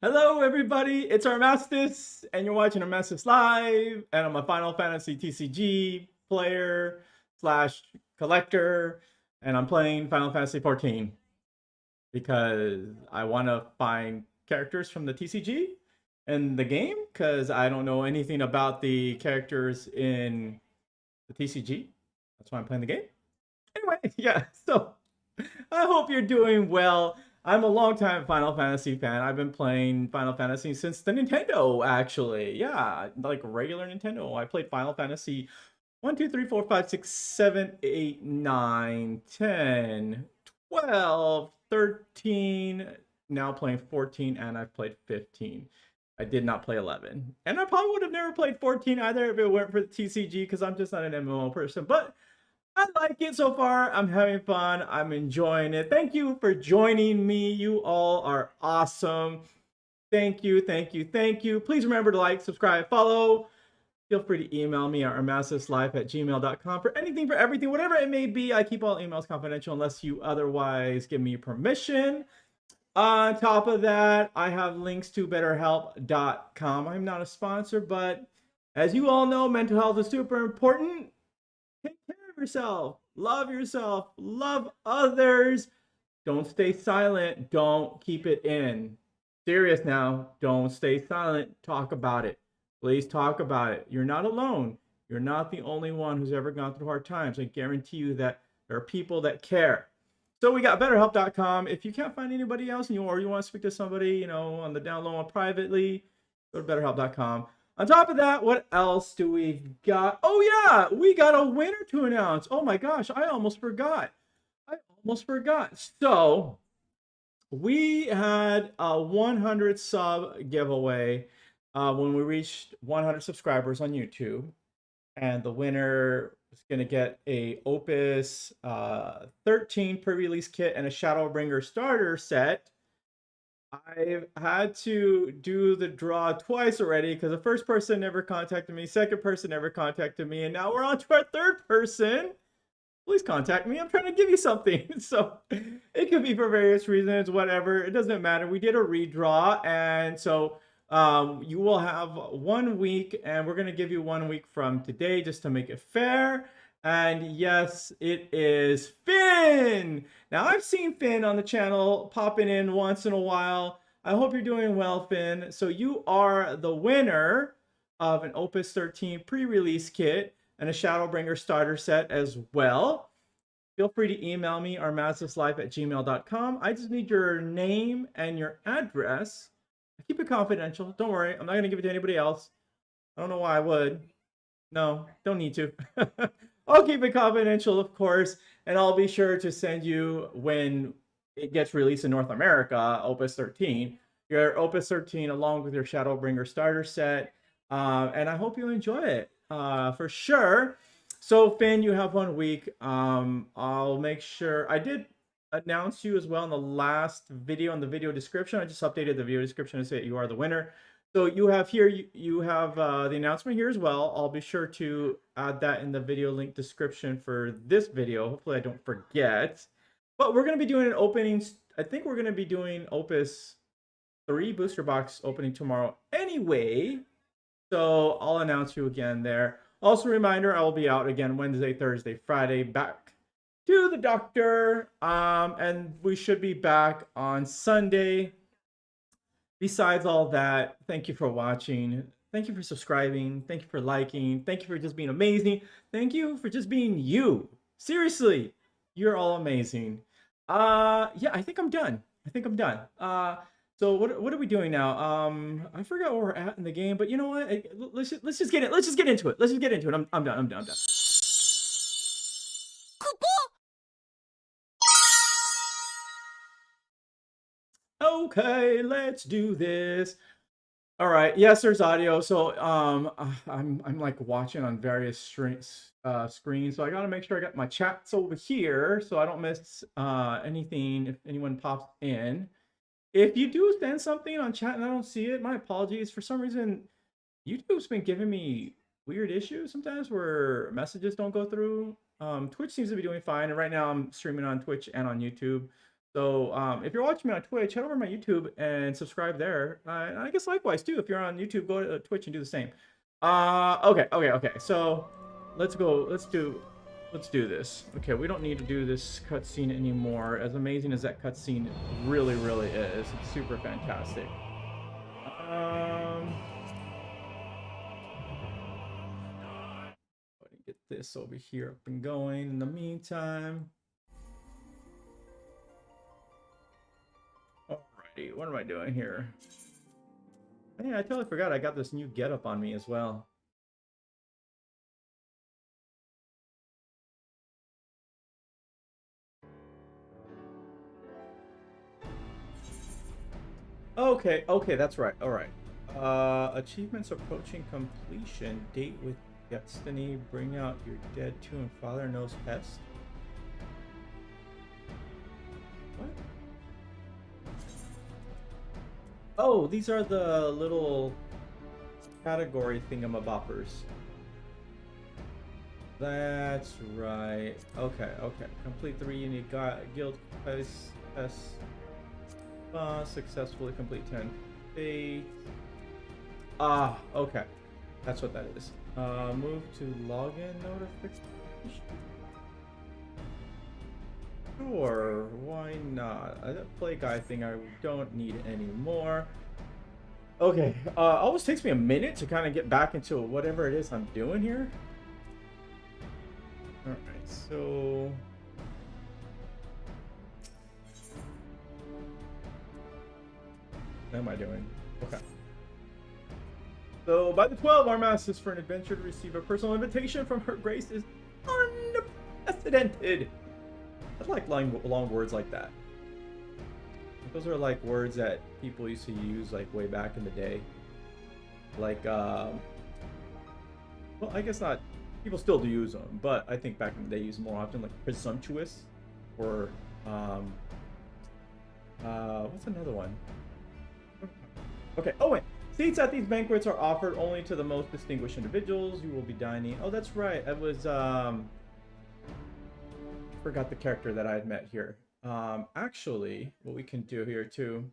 Hello, everybody. It's Armastis, and you're watching Armastis Live. And I'm a Final Fantasy TCG player slash collector, and I'm playing Final Fantasy 14 because I want to find characters from the TCG in the game because I don't know anything about the characters in the TCG. That's why I'm playing the game. Anyway, yeah. So I hope you're doing well. I'm a longtime Final Fantasy fan. I've been playing Final Fantasy since the Nintendo, actually. Yeah, like regular Nintendo. I played Final Fantasy 1, 2, 3, 4, 5, 6, 7, 8, 9, 10, 12, 13. Now playing 14, and I've played 15. I did not play 11. And I probably would have never played 14 either if it weren't for the TCG because I'm just not an MMO person. But I like it so far. I'm having fun. I'm enjoying it. Thank you for joining me. You all are awesome. Thank you, thank you, thank you. Please remember to like, subscribe, follow. Feel free to email me at armasislife@gmail.com for anything, for everything, whatever it may be. I keep all emails confidential unless you otherwise give me permission. On top of that, I have links to betterhelp.com. I'm not a sponsor, but as you all know, mental health is super important. Take care of yourself, love others. Don't stay silent. Don't keep it in. Serious now. Don't stay silent. Talk about it. Please talk about it. You're not alone. You're not the only one who's ever gone through hard times. I guarantee you that there are people that care. So we got betterhelp.com. If you can't find anybody else or you want to speak to somebody, on the down low or privately, go to betterhelp.com. On top of that, what else do we got? Oh yeah, we got a winner to announce. Oh my gosh, I almost forgot. So we had a 100 sub giveaway when we reached 100 subscribers on YouTube, and the winner is going to get a Opus 13 pre-release kit and a Shadowbringer starter set. I've had to do the draw twice already because the first person never contacted me, second person never contacted me, and now we're on to our third person. Please contact me. I'm trying to give you something. So it could be for various reasons, whatever. It doesn't matter. We did a redraw, and so you will have 1 week, and we're going to give you 1 week from today just to make it fair. And yes, it is Finn. Now, I've seen Finn on the channel popping in once in a while. I hope you're doing well, Finn. So you are the winner of an Opus 13 pre-release kit and a Shadowbringer starter set as well. Feel free to email me, armasislife@gmail.com. I just need your name and your address. I keep it confidential. Don't worry. I'm not going to give it to anybody else. I don't know why I would. No, don't need to. I'll keep it confidential, of course, and I'll be sure to send you when it gets released in North America, Opus 13, your Opus 13 along with your Shadowbringer starter set. And I hope you enjoy it for sure. So, Finn, you have 1 week. I'll make sure I did announce you as well in the last video in the video description. I just updated the video description to say you are the winner. So you have here, you have the announcement here as well. I'll be sure to add that in the video link description for this video. Hopefully I don't forget. But we're going to be doing an opening. I think we're going to be doing Opus 3 booster box opening tomorrow anyway. So I'll announce you again there. Also, reminder, I will be out again Wednesday, Thursday, Friday, back to the doctor. And we should be back on Sunday. Besides all that, thank you for watching. Thank you for subscribing. Thank you for liking. Thank you for just being amazing. Thank you for just being you. Seriously, you're all amazing. Yeah, I think I'm done. So what are we doing now? I forgot where we're at in the game, but you know what? Let's just get it. Let's just get into it. I'm done. Okay, let's do this. All right. Yes, there's audio. So I'm like watching on various screens. So I gotta make sure I got my chats over here so I don't miss anything if anyone pops in. If you do send something on chat and I don't see it, my apologies. For some reason, YouTube's been giving me weird issues sometimes where messages don't go through. Twitch seems to be doing fine, and right now I'm streaming on Twitch and on YouTube. So if you're watching me on Twitch, head over to my YouTube and subscribe there. And I guess likewise too, if you're on YouTube, go to Twitch and do the same. Okay. So let's go. Let's do this. Okay, we don't need to do this cutscene anymore. As amazing as that cutscene really is, it's super fantastic. Get this over here up and going. In the meantime. Alrighty, what am I doing here? Hey, I totally forgot I got this new getup on me as well. Okay, that's right. Alright. Achievements approaching completion. Date with Destiny. Bring out your dead 2 and Father Knows Pest. What? Oh, these are the little category thingamaboppers. That's right. Okay. Complete 3 unique guild quests. Successfully complete 10 faith. Okay. That's what that is. Move to login notification. Sure, why not? That play guy thing I don't need anymore. Okay, always takes me a minute to kind of get back into whatever it is I'm doing here. Alright, so... What am I doing? Okay. So, by the 12, our masters for an adventure to receive a personal invitation from Her Grace is unprecedented. I like long words like that. Those are like words that people used to use like way back in the day. Like, well, I guess not. People still do use them, but I think back in the day used more often, like presumptuous, or what's another one? Okay. Oh wait. Seats at these banquets are offered only to the most distinguished individuals. You will be dining. Oh, that's right. I was forgot the character that I had met here. Actually, what we can do here too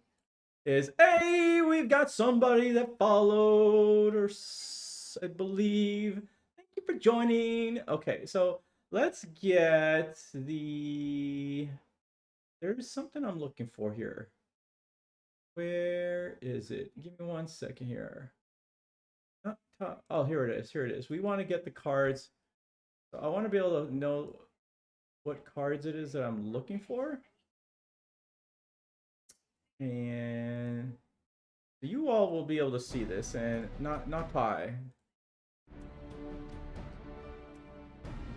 is, hey, we've got somebody that followed, or I believe. Thank you for joining. Okay, so let's get the. There's something I'm looking for here. Where is it? Give me 1 second here. Oh, here it is. Here it is. We want to get the cards. So I want to be able to know what cards it is that I'm looking for. And you all will be able to see this, and not Pi.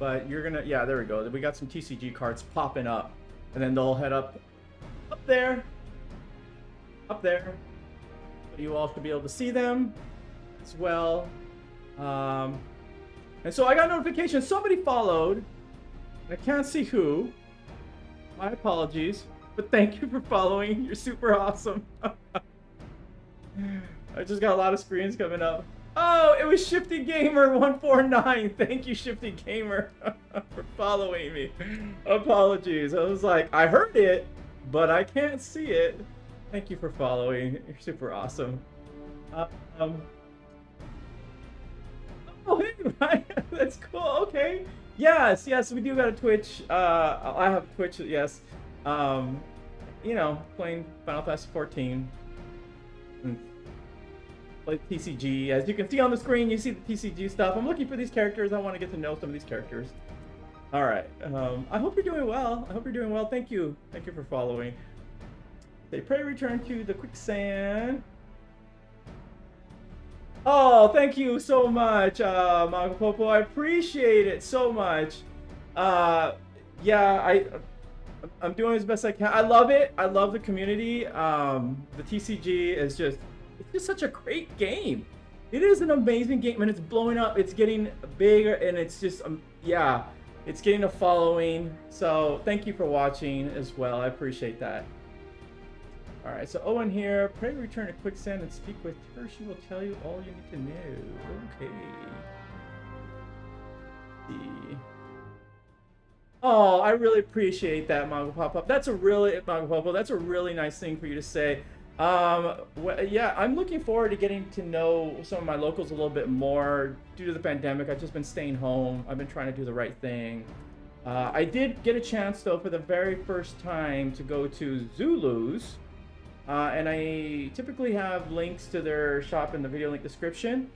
But you're gonna, yeah, there we go. We got some TCG cards popping up, and then they'll head up there. You all should be able to see them as well. And so I got a notification. Somebody followed. I can't see who. My apologies. But thank you for following. You're super awesome. I just got a lot of screens coming up. Oh, it was Shifty Gamer 149. Thank you, Shifty Gamer, for following me. Apologies. I was like, I heard it, but I can't see it. Thank you for following. You're super awesome. Oh, hey, Ryan. That's cool. Okay. Yes, we do got a Twitch. I have Twitch, yes. You know, playing Final Fantasy 14. Play TCG. As you can see on the screen, you see the TCG stuff. I'm looking for these characters. I want to get to know some of these characters. All right. I hope you're doing well. Thank you. Thank you for following. They pray return to the quicksand. Oh, thank you so much, Magapopo. I appreciate it so much. Yeah, I'm doing as best I can. I love it. I love the community. The TCG is just, it's just such a great game. It is an amazing game, and it's blowing up. It's getting bigger, and it's just, yeah, it's getting a following. So thank you for watching as well. I appreciate that. All right, so Owen here. Pray return to quicksand and speak with her. She will tell you all you need to know. Okay. Oh, I really appreciate that, Mongo Pop Up. That's a really Mongo Pop Up. That's a really nice thing for you to say. Yeah, I'm looking forward to getting to know some of my locals a little bit more. Due to the pandemic, I've just been staying home. I've been trying to do the right thing. I did get a chance, though, for the very first time to go to Zulu's. And I typically have links to their shop in the video link description.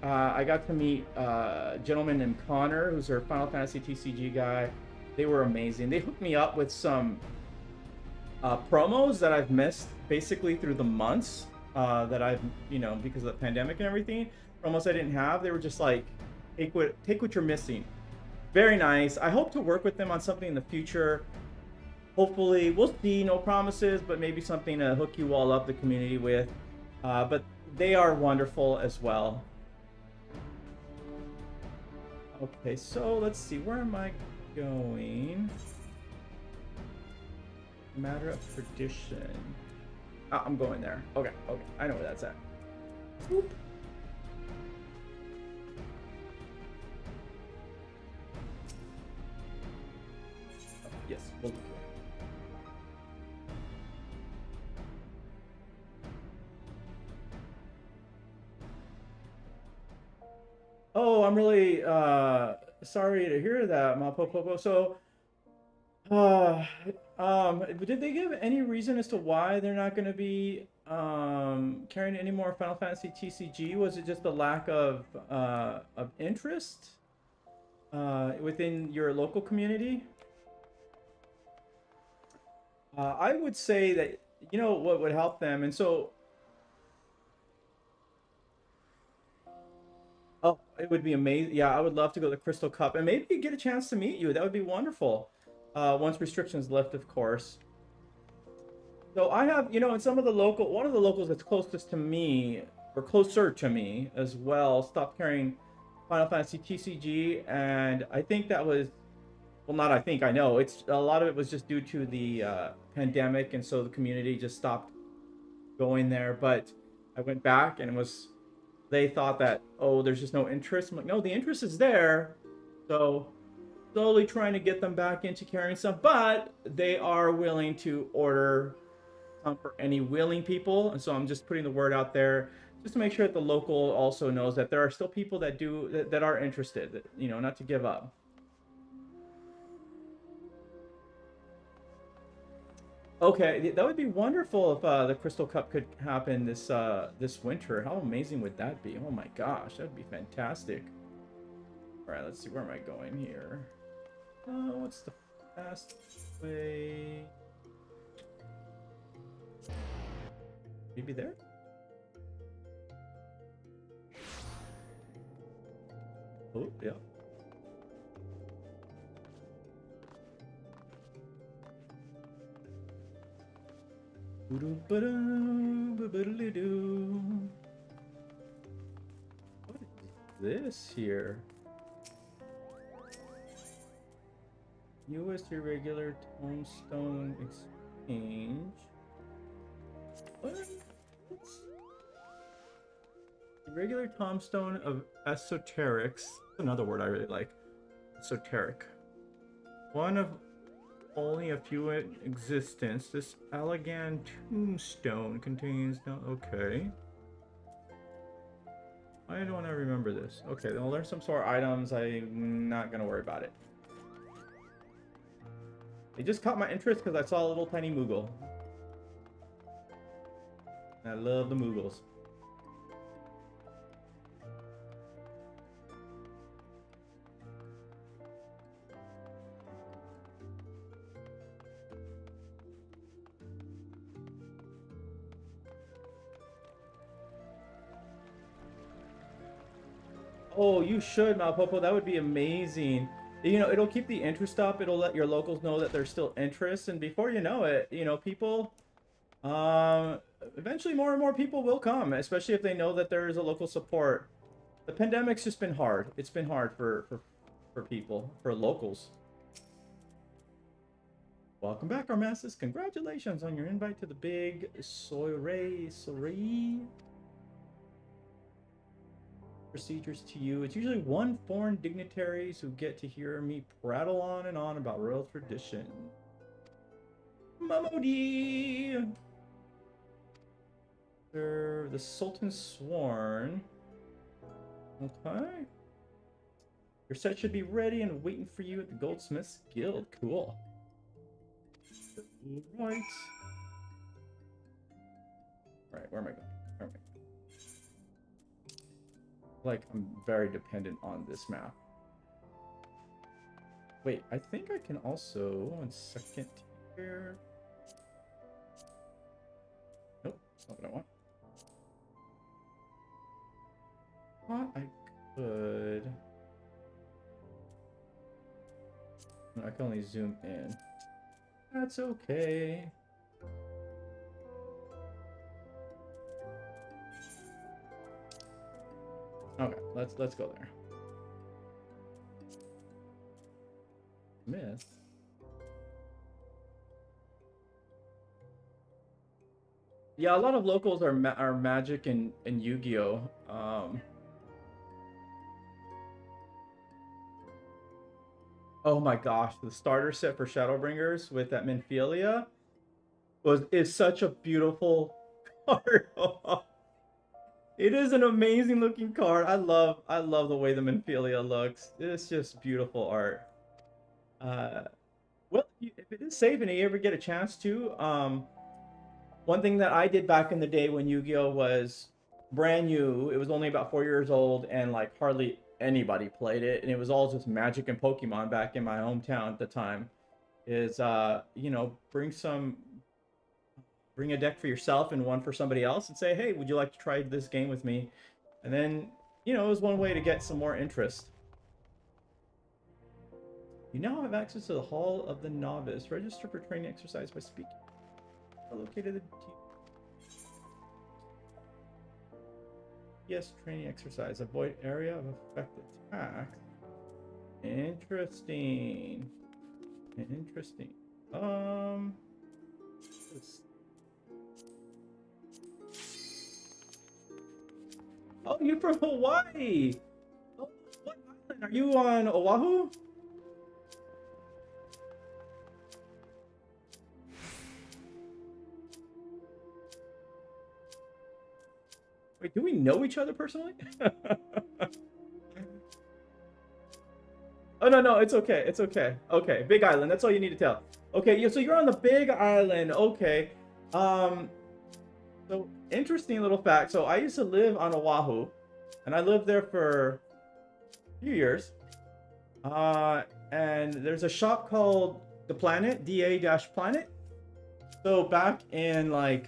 I got to meet a gentleman named Connor, who's their Final Fantasy TCG guy. They were amazing. They hooked me up with some promos that I've missed basically through the months that I've, because of the pandemic and everything. Promos I didn't have. They were just like, take what you're missing. Very nice. I hope to work with them on something in the future. Hopefully, we'll see. No promises, but maybe something to hook you all up, the community, with. But they are wonderful as well. Okay, so let's see. Where am I going? Matter of tradition. Oh, I'm going there. Okay, I know where that's at. Whoop. Oh, yes, we'll do it. Oh, I'm really sorry to hear that, Mapopopo. So, did they give any reason as to why they're not going to be carrying any more Final Fantasy TCG? Was it just the lack of interest within your local community? I would say that what would help them, and so. Oh, it would be amazing. Yeah, I would love to go to the Crystal Cup and maybe get a chance to meet you. That would be wonderful. Once restrictions lift, of course. So I have, in some of the one of the locals that's closest to me, or closer to me as well, stopped carrying Final Fantasy TCG, and I think that was, well, not I think, I know. It's a lot of it was just due to the pandemic, and so the community just stopped going there. But I went back and they thought that, oh, there's just no interest. I'm like, no, the interest is there. So slowly trying to get them back into carrying stuff, but they are willing to order some for any willing people. And so I'm just putting the word out there just to make sure that the local also knows that there are still people that that are interested, not to give up. Okay, that would be wonderful if the Crystal Cup could happen this winter. How amazing would that be? Oh my gosh, that would be fantastic. All right, let's see, where am I going here? What's the fast way? Maybe there? Oh, yeah. What is this here? U.S. Irregular Tombstone Exchange. What? Irregular Tombstone of Esoterics. Another word I really like. Esoteric. One of only a few in existence. This Allegan Tombstone contains no. Okay. Why don't I remember this? Okay, then I'll learn some sort of items. I'm not gonna worry about it. It just caught my interest because I saw a little tiny Moogle. And I love the Moogles. Oh, you should, Malpopo. That would be amazing. It'll keep the interest up. It'll let your locals know that there's still interest, and before you know it, people, eventually more and more people will come, especially if they know that there is a local support. The pandemic's just been hard. It's been hard for people, for locals. Welcome back, our masses. Congratulations on your invite to the big soiree. procedures to you. It's usually one foreign dignitaries who get to hear me prattle on and on about royal tradition. Mamodi! The Sultan Sworn. Okay. Your set should be ready and waiting for you at the Goldsmiths Guild. Cool. Right. Alright, where am I going? Where am I going? Like, I'm very dependent on this map. Wait, I think I can also, 1 second here. Nope, that's not what I want. Thought I could. I can only zoom in. That's okay. Okay, let's go there. Myth. Yeah, a lot of locals are Magic and Yu-Gi-Oh. Oh my gosh, the starter set for Shadowbringers with that Minfilia is such a beautiful card. It is an amazing looking card. I love the way the Minfilia looks. It's just beautiful art. Well, if it is safe and you ever get a chance to, one thing that I did back in the day when Yu-Gi-Oh was brand new, it was only about 4 years old, and like hardly anybody played it, and it was all just Magic and Pokemon back in my hometown at the time, is you know, bring a deck for yourself and one for somebody else and say, hey, would you like to try this game with me? And then, you know, it was one way to get some more interest. You now have access to the Hall of the Novice. Register for training exercise by speaking. Located yes, training exercise. Avoid area of effect attack. Interesting. Interesting. Oh, you're from Hawaii. Oh, what island? Are you on Oahu? Wait, do we know each other personally? Oh, no, it's okay. It's okay. Okay, Big Island. That's all you need to tell. Okay, so you're on the Big Island. Okay. So interesting little fact. So I used to live on Oahu, and I lived there for a few years. And there's a shop called The Planet, DA-Planet. So back in like,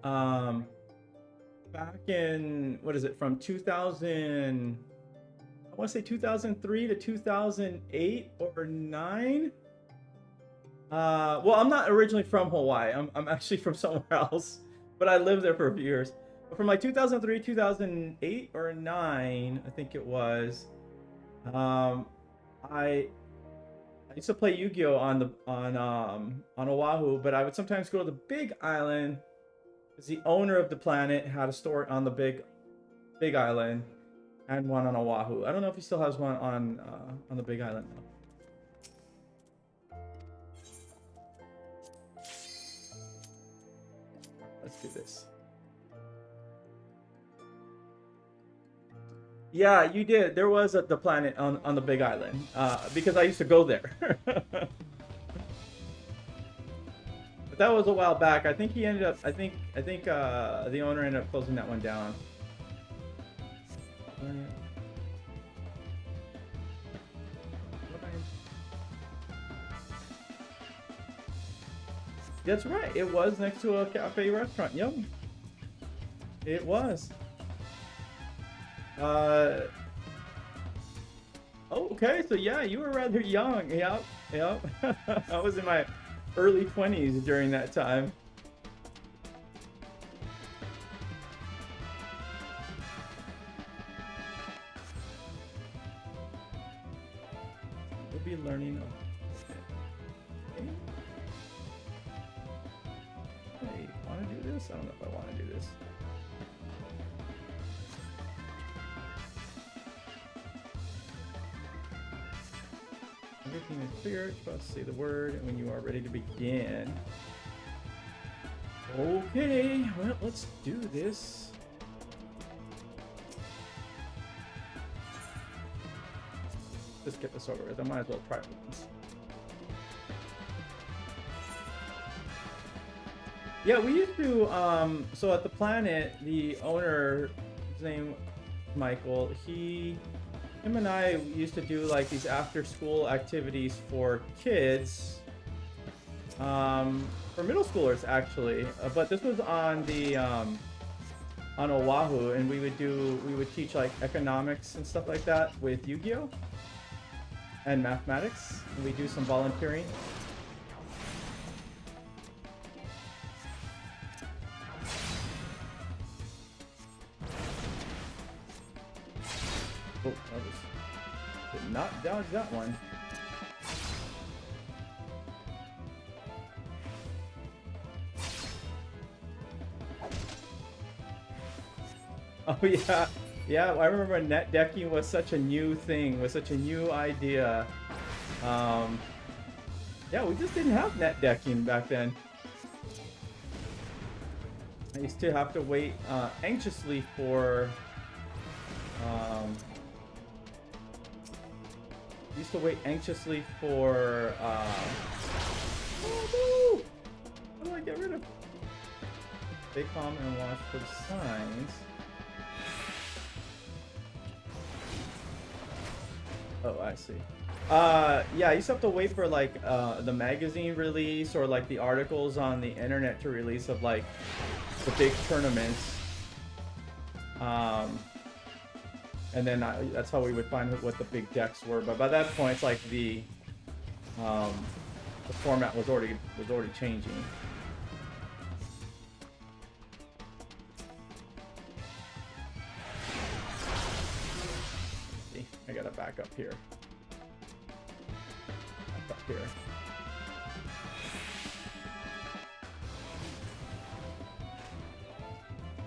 back in, what is it, from 2000, I want to say 2003 to 2008 or 9. Well, I'm not originally from Hawaii. I'm actually from somewhere else, but I lived there for a few years. But from like 2003, 2008 or 9, I think it was. I used to play Yu-Gi-Oh on Oahu, but I would sometimes go to the Big Island, because the owner of The Planet had a store on the Big Island and one on Oahu. I don't know if he still has one on the Big Island though. Let's do this. Yeah, you did. There was The Planet on the Big Island, because I used to go there. But that was a while back. I think he ended up. I think the owner ended up closing that one down. That's right. It was next to a cafe restaurant. Yep. It was. Oh, okay. So yeah, you were rather young. Yep. I was in my early 20s during that time. We'll be learning. Hey, want to do this? I don't know if I want to do this. everything is clear. Trust, say the word, and when you are ready to begin. Okay, well, let's do this. Let's get this over with. I might as well try it once. Yeah, we used to, so at the Planet, the owner, his name is Michael, him and I used to do like these after-school activities for kids, for middle schoolers actually, but this was on the, on Oahu, and we would teach like economics and stuff like that with Yu-Gi-Oh! And mathematics, and we do some volunteering. Oh, did not dodge that one. Oh yeah, yeah. I remember net decking was such a new thing, was such a new idea. Yeah, we just didn't have net decking back then. I used to have to wait anxiously for. Used to wait anxiously for. Oh no! How do I get rid of? Stay calm and watch for the signs. Oh, I see. Yeah, I used to have to wait for like the magazine release or like the articles on the internet to release of like the big tournaments. And then that's how we would find what the big decks were. But by that point, it's like the format was already changing. See, I gotta back up here. Back up here.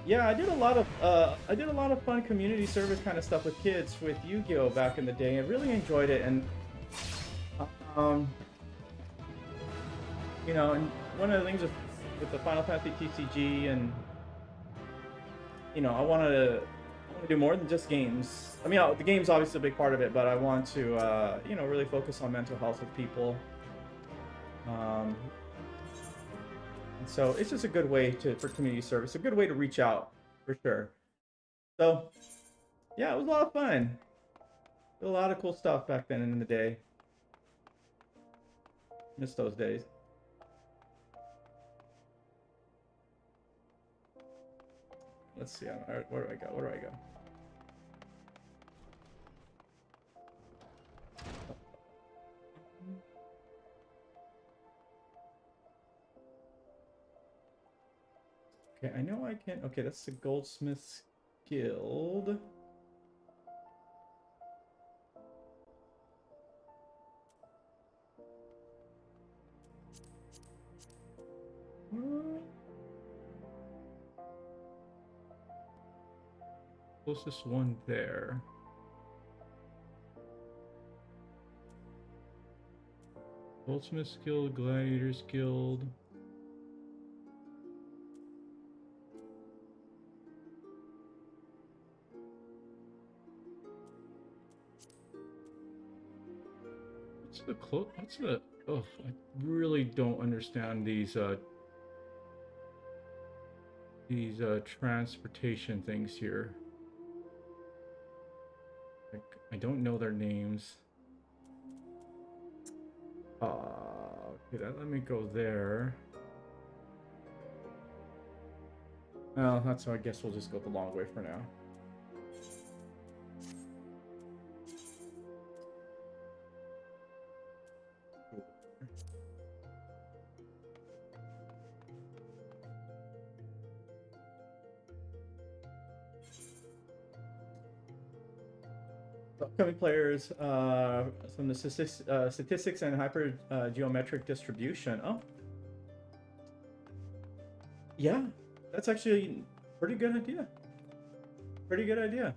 Yeah, I did a lot of fun community service kind of stuff with kids with Yu-Gi-Oh back in the day. I really enjoyed it, and you know, and one of the things with the Final Fantasy TCG, and you know, I want to do more than just games. I mean, the game's obviously a big part of it, but I want to you know, really focus on mental health of people. And so it's just a good way for community service, a good way to reach out, for sure. So, yeah, it was a lot of fun. Did a lot of cool stuff back then in the day. Miss those days. Let's see, where do I go? Where do I go? Okay, I know I can. Okay, that's the Goldsmiths Guild. Closest one there. Goldsmiths Guild, Gladiators Guild. What's the oh, I really don't understand these transportation things here. Like, I don't know their names. Okay, let me go there. Well, that's how I guess we'll just go the long way for now. Upcoming players, some of the statistics and hyper geometric distribution. Oh, yeah, that's actually a pretty good idea. Pretty good idea.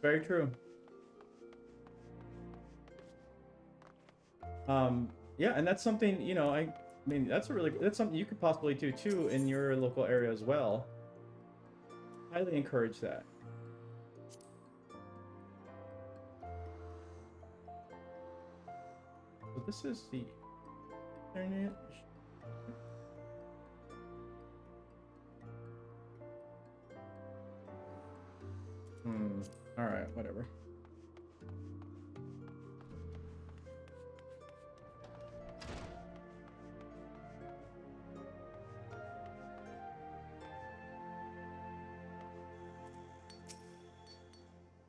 very true. Yeah, and that's something, you know, I mean, that's something you could possibly do too in your local area as well. Highly encourage that. So this is the internet. All right, whatever.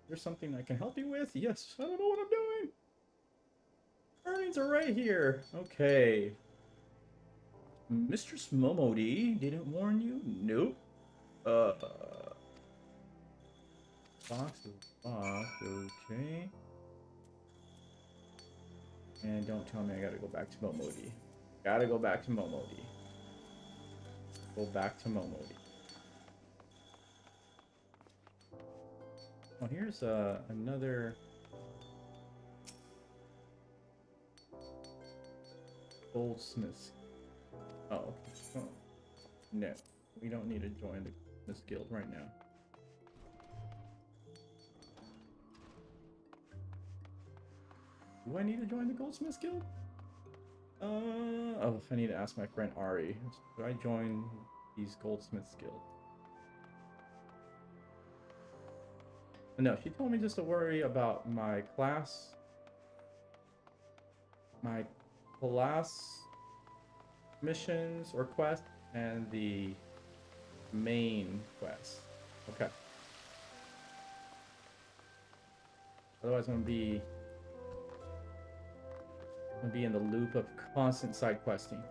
There's something I can help you with? Yes, I don't know what I'm doing. Earnings are right here. Okay. Mistress Momodi didn't warn you? Nope. Box is locked. Okay. And don't tell me I gotta go back to Momodi. Gotta go back to Momodi. Go back to Momodi. Oh, here's another Goldsmiths. Oh, okay. Oh, no, we don't need to join the Goldsmiths Guild right now. Do I need to join the Goldsmiths Guild? Oh, I need to ask my friend Ari. Should I join these Goldsmiths Guild? No, she told me just to worry about my class missions or quests and the main quest. Okay. Otherwise, I'm gonna be in the loop of constant side questing.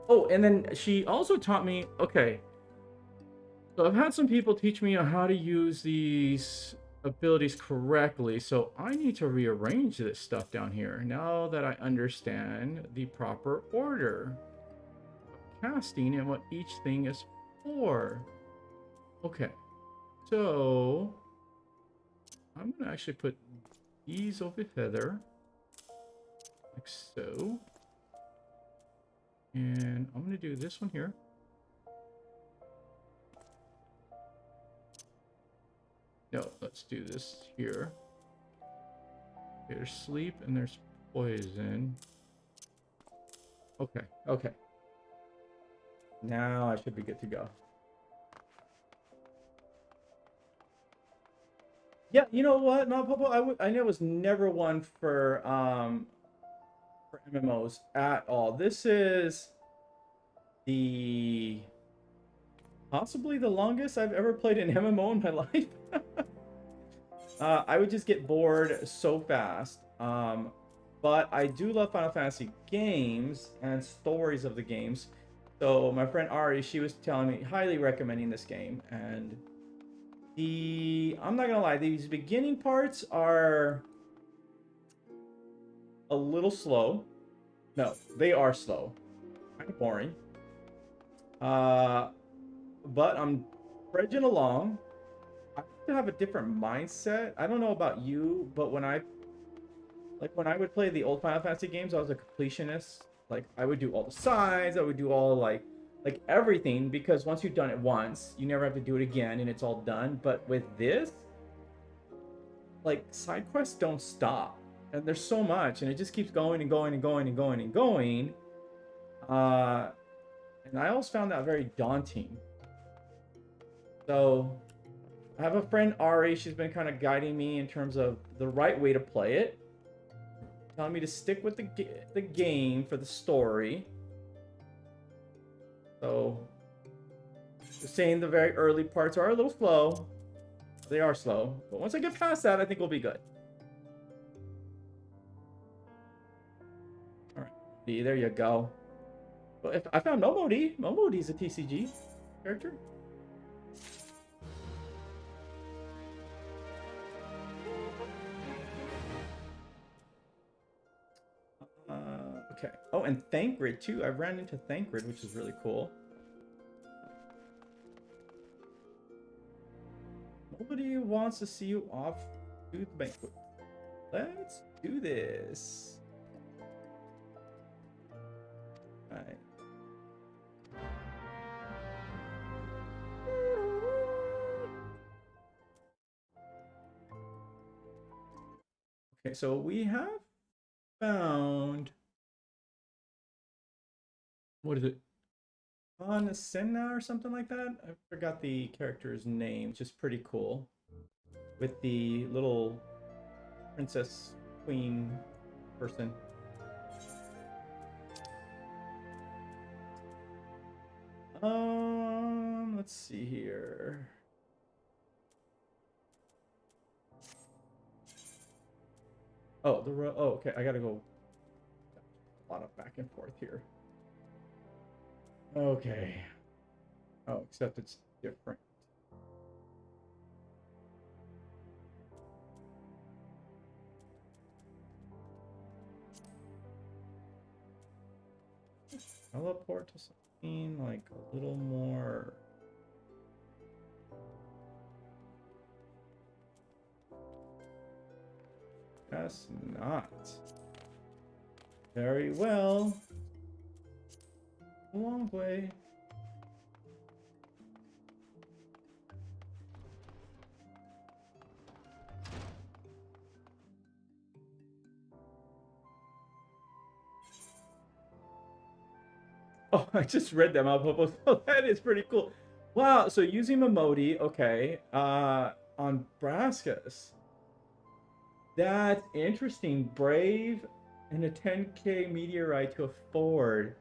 Oh, and then she also taught me. Okay. So I've had some people teach me on how to use these abilities correctly, so I need to rearrange this stuff down here now that I understand the proper order of casting and what each thing is for. Okay, so I'm gonna actually put these over here like so, and I'm gonna do this one here. No, let's do this here. There's sleep and there's poison. Okay, okay. Now I should be good to go. Yeah, you know what, Mount Popo, I know it was never one for MMOs at all. This is the possibly the longest I've ever played an MMO in my life. I would just get bored so fast. But I do love Final Fantasy games and stories of the games. So my friend Ari, she was telling me, highly recommending this game. And I'm not gonna lie, these beginning parts are a little slow. No, they are slow. Kind of boring. But I'm trudging along. I have to have a different mindset. I don't know about you, but when I would play the old Final Fantasy games, I was a completionist. Like, I would do all the sides, I would do all like everything, because once you've done it once, you never have to do it again and it's all done. But with this, like, side quests don't stop. And there's so much, and it just keeps going and going and going and going and going. And I always found that very daunting. So I have a friend, Ari. She's been kind of guiding me in terms of the right way to play it. Telling me to stick with the game for the story. So, just saying the very early parts are a little slow. They are slow. But once I get past that, I think we'll be good. Alright. There you go. Well, if I found Momodi. Momodi's a TCG character. Okay. Oh, and Thancred too. I ran into Thancred, which is really cool. Nobody wants to see you off to the banquet. Let's do this. All right. Okay, so we have found, what is it? On Senna or something like that? I forgot the character's name, just pretty cool. With the little princess queen person. Let's see here. Oh, okay, I gotta go. A lot of back and forth here. Okay. Oh, except it's different. Teleport to something like a little more. Guess not. Very well. A long way. Oh, I just read them out. Oh, that is pretty cool. Wow, so using Momodi, okay, on Braskus. That's interesting. Brave and a 10k meteorite to afford.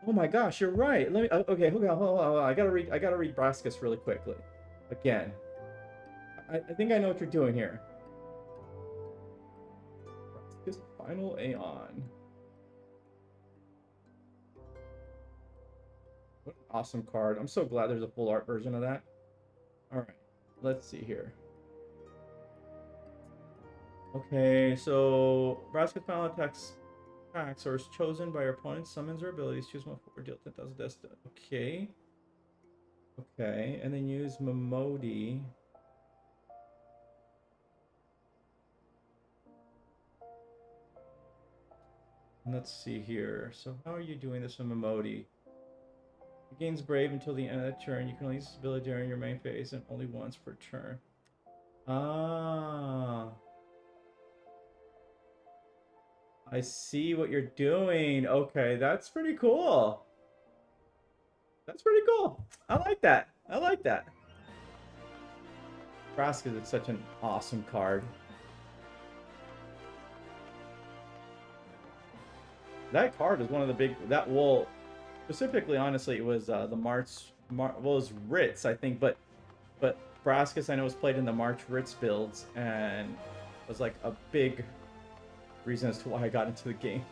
Oh my gosh, you're right. Let me. Okay, hold on. I gotta read Braskus really quickly. Again. I think I know what you're doing here. Braskus Final Aeon. What an awesome card. I'm so glad there's a full art version of that. Alright. Let's see here. Okay, so Braskus Final attacks or is chosen by your opponent, summons her abilities, choose one for deal 10,000 deaths. Okay. Okay, and then use Momodi. Let's see here. So how are you doing this with Momodi? It gains Brave until the end of the turn. You can only use this ability during your main phase and only once per turn. Ah. I see what you're doing. Okay, that's pretty cool. That's pretty cool. I like that. I like that. Braskus is such an awesome card. That card is one of the big... That will... Specifically, honestly, it was the well, it was Ritz, I think, but Braskus, I know, was played in the March Ritz builds, and was like a big reason as to why I got into the game.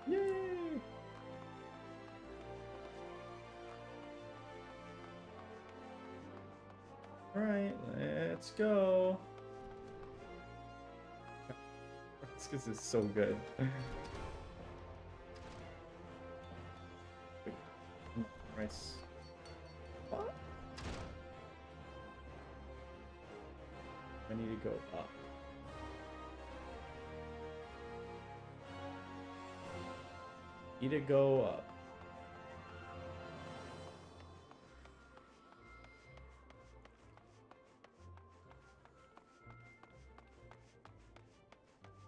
Yay! All right, let's go. Braskus is so good. Nice. What? I need to go up. Need to go up.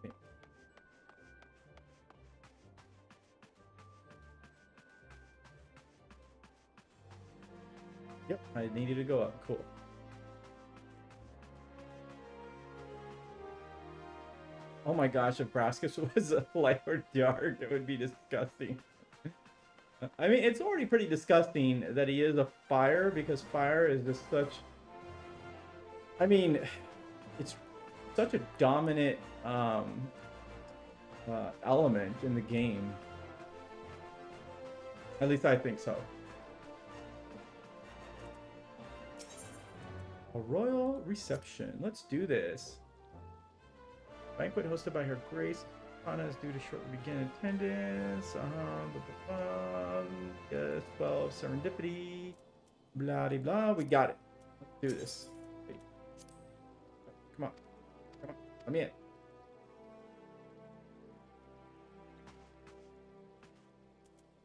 Okay. Yep, I needed to go up. Cool. Oh my gosh, if Braskus was a light or dark, it would be disgusting. I mean, it's already pretty disgusting that he is a fire, because fire is just such... I mean, it's such a dominant element in the game. At least I think so. A royal reception. Let's do this. Banquet hosted by Her Grace Anna is due to shortly begin attendance. Yes, 12 serendipity. Blah blah. We got it. Let's do this. Wait. Come on. Come on. Let me in.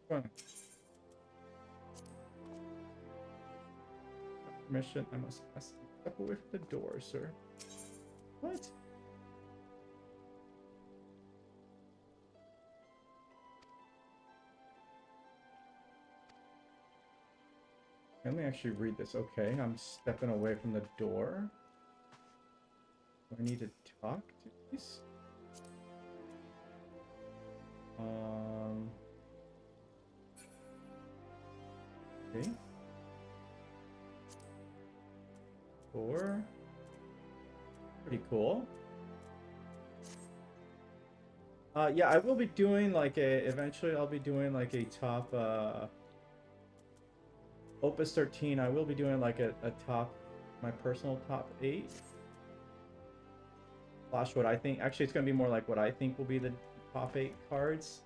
Come on. Permission. I must step away from the door, sir. What? Let me actually read this. Okay, I'm stepping away from the door. Do I need to talk to these? Okay. 4. Pretty cool. Yeah, I will be doing like eventually I'll be doing like a top, Opus 13, I will be doing like a top, my personal top 8. Slash what I think, actually it's going to be more like what I think will be the top 8 cards.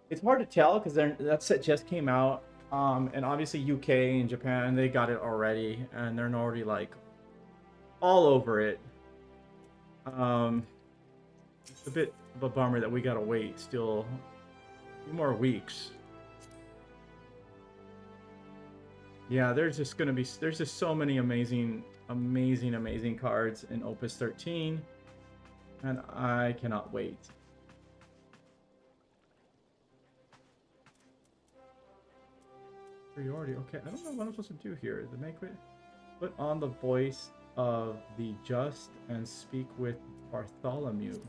It's hard to tell because that set just came out. And obviously UK and Japan, they got it already. And they're already like all over it. It's a bit of a bummer that we gotta wait still a few more weeks. Yeah, there's just so many amazing cards in Opus 13, and I cannot wait. Priority, okay. I don't know what I'm supposed to do here. The make it put on the voice of the just and speak with Bartholomew.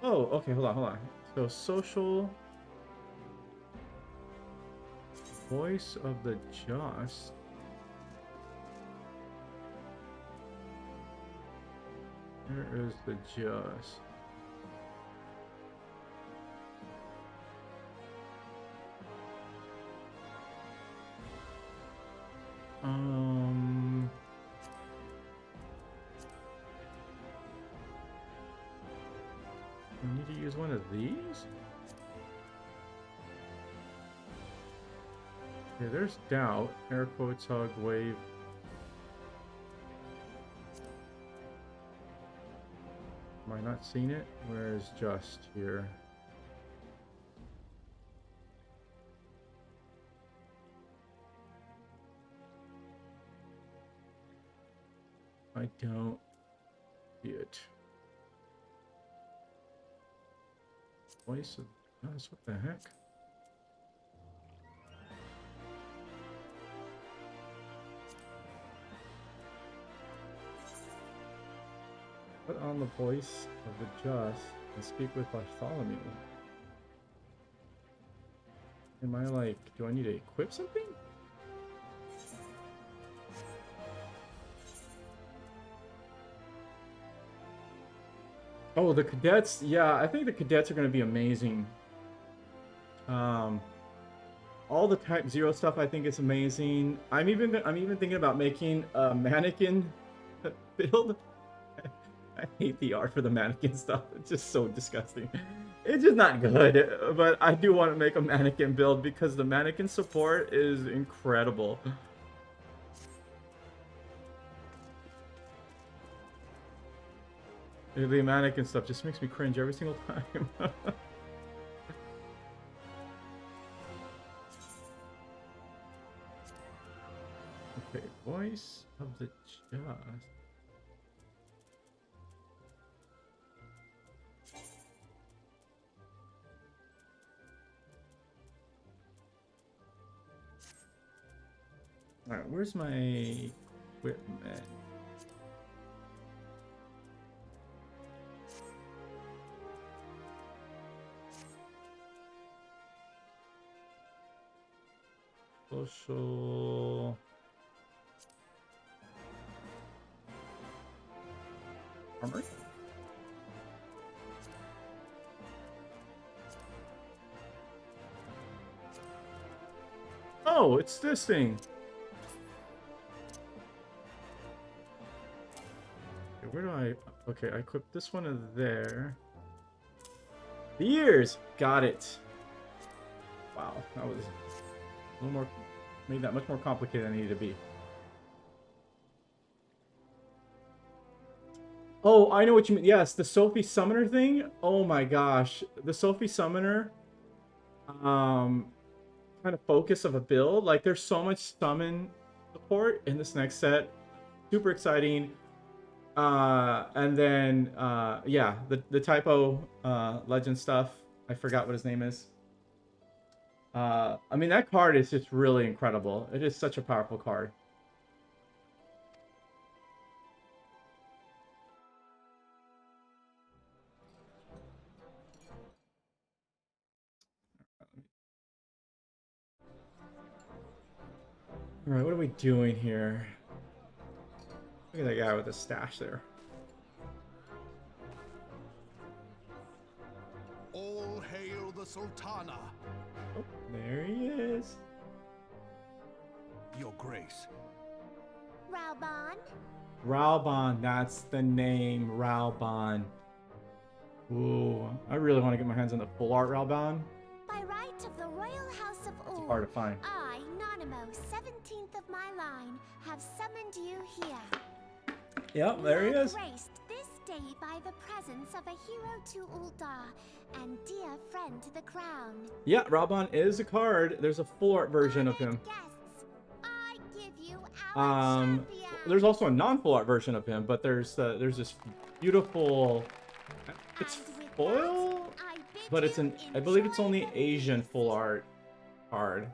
Oh, okay, hold on. So social voice of the just. Where is the just? I need to use one of these? Okay, there's doubt. Air quotes, hug, wave. Am I not seeing it? Where is just here? I don't see it. Voice of us, what the heck? Put on the voice of the just and speak with Bartholomew. Am I like, do I need to equip something? Oh, the cadets. Yeah, I think the cadets are going to be amazing. All the Type 0 stuff I think is amazing. I'm even thinking about making a mannequin build. I hate the art for the mannequin stuff. It's just so disgusting. It's just not good. But I do want to make a mannequin build because the mannequin support is incredible. The mannequin stuff just makes me cringe every single time. Okay, voice of the just. Alright, where's my equipment? Social armor. Oh, it's this thing. Okay, I equipped this one in there. The ears! Got it. Wow, that was a little more... Made that much more complicated than it needed to be. Oh, I know what you mean. Yes, the Sophie Summoner thing. Oh my gosh. The Sophie Summoner kind of focus of a build. Like, there's so much summon support in this next set. Super exciting. And then yeah, the typo legend stuff. I forgot what his name is. I mean, that card is just really incredible. It is such a powerful card. All right, what are we doing here? Look at that guy with the stash there. All hail the Sultana. Oh, there he is. Your Grace. Raoban? Raoban, that's the name, Raoban. Ooh, I really want to get my hands on the full art Raoban. By right of the Royal House of It's Ur, hard to find. I, Nanimo, 17th of my line, have summoned you here. Yep, there he is. Graced this day by the presence of a hero to Ul'dah and dear friend to the crown. Yeah, Raoban is a card. There's a full art version of him. Guests, I give you our champion. There's also a non-full art version of him, but there's this beautiful. It's foil, but it's an. I believe it's only Asian full art card.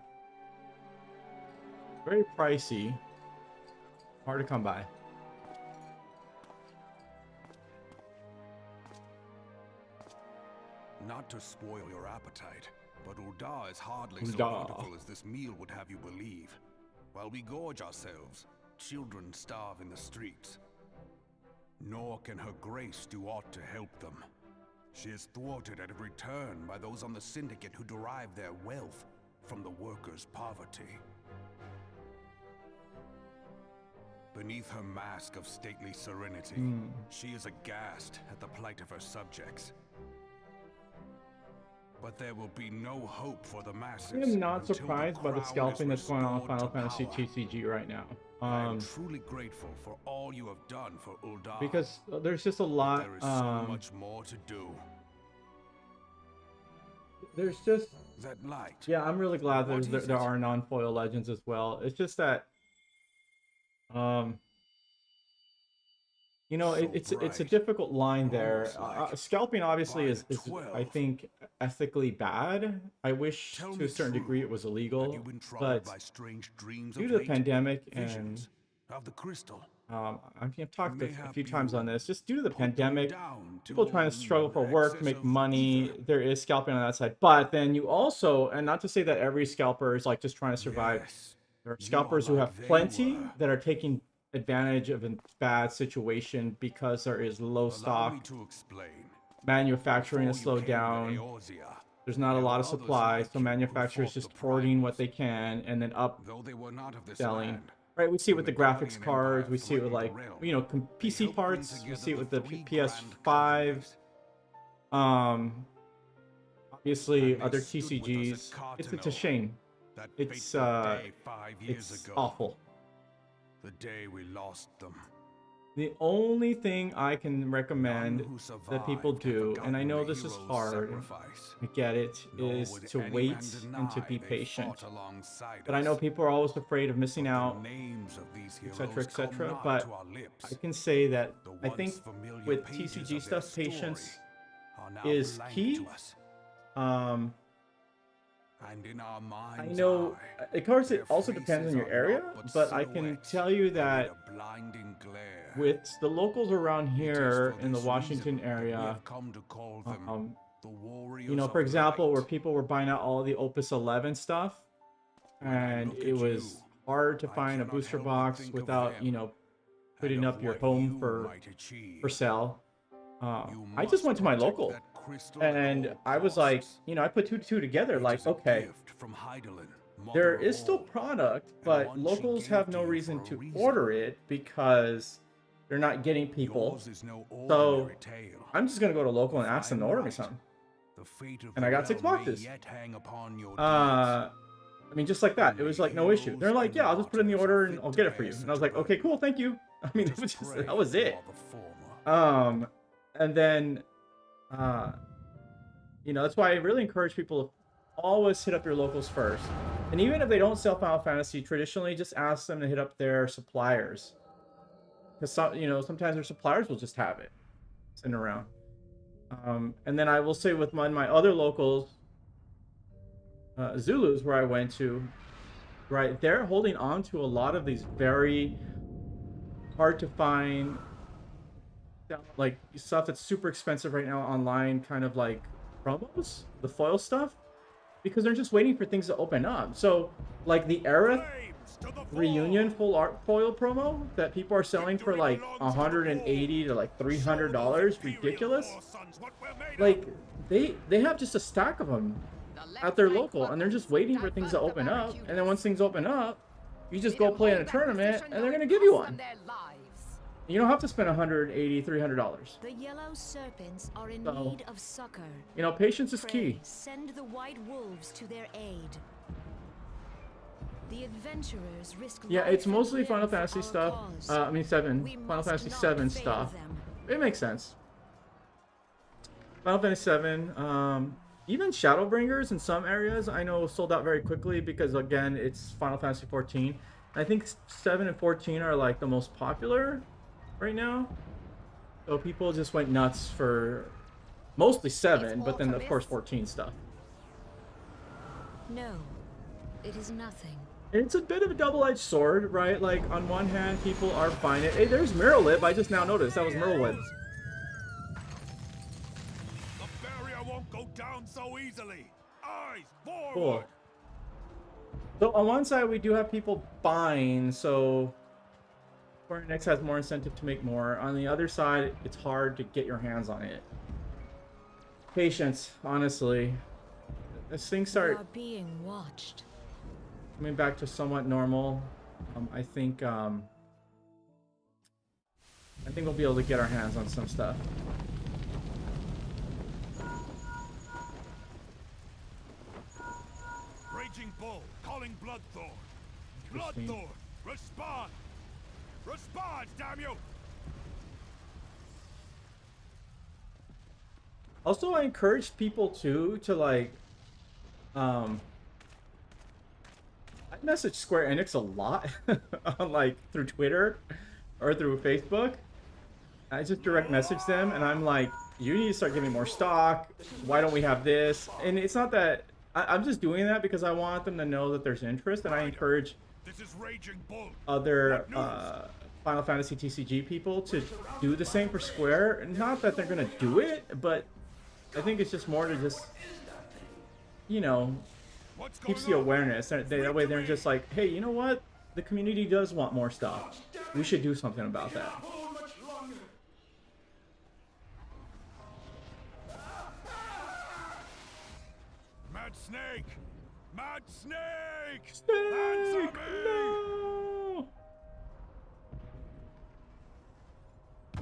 Very pricey. Hard to come by. Not to spoil your appetite, but Ul'dah is hardly so Ul'dah. beautiful as this meal would have you believe. While we gorge ourselves, children starve in the streets. Nor can her grace do aught to help them. She is thwarted at every turn by those on the syndicate who derive their wealth from the workers' poverty. Beneath her mask of stately serenity, she is aghast at the plight of her subjects. But there will be no hope for the masses. I am not until surprised by the crown scalping is that's going on in restored Final to Fantasy power. TCG right now. I am truly grateful for all you have done for Ul'dah. Because there's just a lot. There is so much more to do. There's just. That light. Yeah, I'm really glad What there is there it? are non-foil legends as well. It's just that. You know, So it's a bright. difficult line there. Almost like scalping obviously is I 512. think ethically bad. I wish Tell to me a certain true. degree it was Have illegal, you been troubled but by strange dreams due of to the late? pandemic and Visions of the crystal. I've talked a Mayhap few times you on this. Just due to the put them pandemic, down people trying to to struggle for work to make excess of money. ether. There is scalping on that side, but then you also, and not to say that every scalper is like just trying to survive. Yes, There are you scalpers are who like have they plenty were. that are taking advantage of a bad situation because there is low Allow stock. me to explain. Manufacturing is Before you slowed came to down. Eorzea, There's not a there lot were of others supply, like so you who manufacturers fought the just hoarding what primes. they can and then Though they were not of this upselling. land, Right, we see it when with the the graphics Guardian cards, Empire we see it with like, threatened the realm, you know, they PC helped bring parts, we together see it with the three PS5. grand companies Obviously And they other stood with us at TCGs. It's a Cartano, shame. that It's fateful day 5 years It's ago, awful. the day we lost them. The only thing I can recommend None who that people survived have do, and I forgotten know the this is hero's hard, sacrifice, I get it, nor is would to any wait man and to deny be they patient. fought alongside But I know us. people are always afraid of missing But out, the names of these etc., heroes come etc. not But to our lips. I can say that The I think once familiar with pages TCG of their stuff, patience story are now is blank key. to us. And in our I mind's know, eye, of course, it their also depends on faces your are area, naught but I can silhouettes tell you amid that a blinding glare. with the locals around It is here for in the this Washington reason that we area, have come to call them the you know, warriors for of example, light. where people were buying out all the Opus 11 stuff, When I and look it at was you, hard to I find a cannot booster help but box think of without, them you know, and putting of up your what home you for might achieve. sale. You I just must went to my protect local, that crystal at and all I was like, costs. you know, I put two together, It like, is a okay, gift from Heidelin, there mother of is still all, product, and but one she locals gave have to no you reason for a to reason. order it because they're not getting people. Yours is no So ordinary tale. I'm just gonna go to local and ask them to I'm order me right. something. The fate of And the I got 6 realm may boxes. yet hang upon your deeds. I mean, just like that. It was like no issue. They're like, yeah, I'll just put in the order and I'll get it for you. And I was like, okay, cool, thank you. I mean, it was just, that was it. And then, you know, that's why I really encourage people to always hit up your locals first. And even if they don't sell Final Fantasy, traditionally just ask them to hit up their suppliers. Because, you know, sometimes their suppliers will just have it sitting around. And then I will say with my other locals, Zulus, where I went to, right, they're holding on to a lot of these very hard to find, like, stuff that's super expensive right now online, kind of like promos, the foil stuff, because they're just waiting for things to open up. So, like the Aerith reunion full art foil promo that people are selling for like $180 to like $300, ridiculous. Like they have just a stack of them at their local, and they're just waiting for things to open up. And then once things open up, you just go play in a tournament, and they're gonna give you one. You don't have to spend $180, $300. The yellow serpents are in So, need of succor. you know, patience is Pray, key. send the white wolves to their aid. The adventurers risk Yeah, life it's and mostly limb Final for Fantasy our stuff. cause. I mean, 7. We Final must Fantasy not 7 fail stuff. them. It makes sense. Final Fantasy 7. Even Shadowbringers in some areas I know sold out very quickly because, again, it's Final Fantasy 14. I think 7 and 14 are like the most popular right now. So people just went nuts for mostly 7, but then of course 14 stuff. No, it is nothing. It's a bit of a double-edged sword, right? Like, on one hand, people are buying it. Hey, there's Mirrorlib. I just now noticed that was Mirrorlib. The barrier won't go down so easily. Eyes forward. Cool. So on one side, we do have people buying, so Square Enix has more incentive to make more. On the other side, it's hard to get your hands on it. Patience, honestly. As things We start are being watched. coming back to somewhat normal, I think we'll be able to get our hands on some stuff. Raging Bull, calling Bloodthorn. Interesting. Bloodthorn, respond! Respond, damn you! Also, I encourage people too to like, I message Square Enix a lot on like through Twitter or through Facebook. I just direct message them, and I'm like, you need to start getting more stock. Why don't we have this? And it's not that I'm just doing that because I want them to know that there's interest, and I encourage This is Raging Bull. other Final Fantasy TCG people to do the same for Square. Not that they're gonna do it, but I think it's just more to just, you know, What's keeps going the on? awareness. That way they're just like, hey, you know what? The community does want more stuff. We should do something about that. Mad Snake! Mad Snake! Snake! Answer me! No!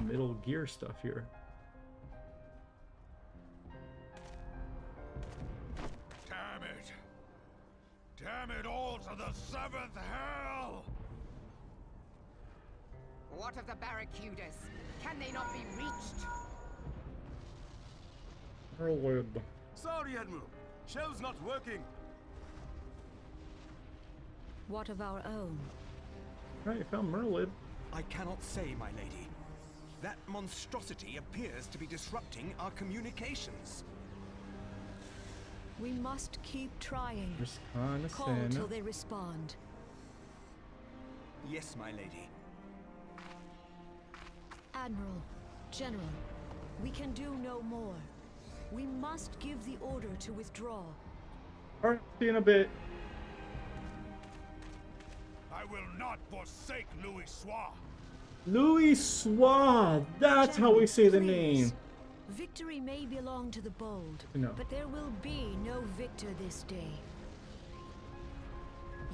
Middle Gear stuff here. Damn it! Damn it all to the 7th hell! What of the barracudas? Can they not be reached? Whirlwind. Sorry, Admiral. Shell's not working. What of our own? Right, you found Merlin. I cannot say, my lady. That monstrosity appears to be disrupting our communications. We must keep trying. Call Reconnaissance. till they respond. Yes, my lady. Admiral, General, we can do no more. We must give the order to withdraw. Alright, see you in a bit. I will not forsake Louis Soir. Louis Soir. That's how we say the Please. name. Victory may belong to the bold, No. but there will be no victor this day.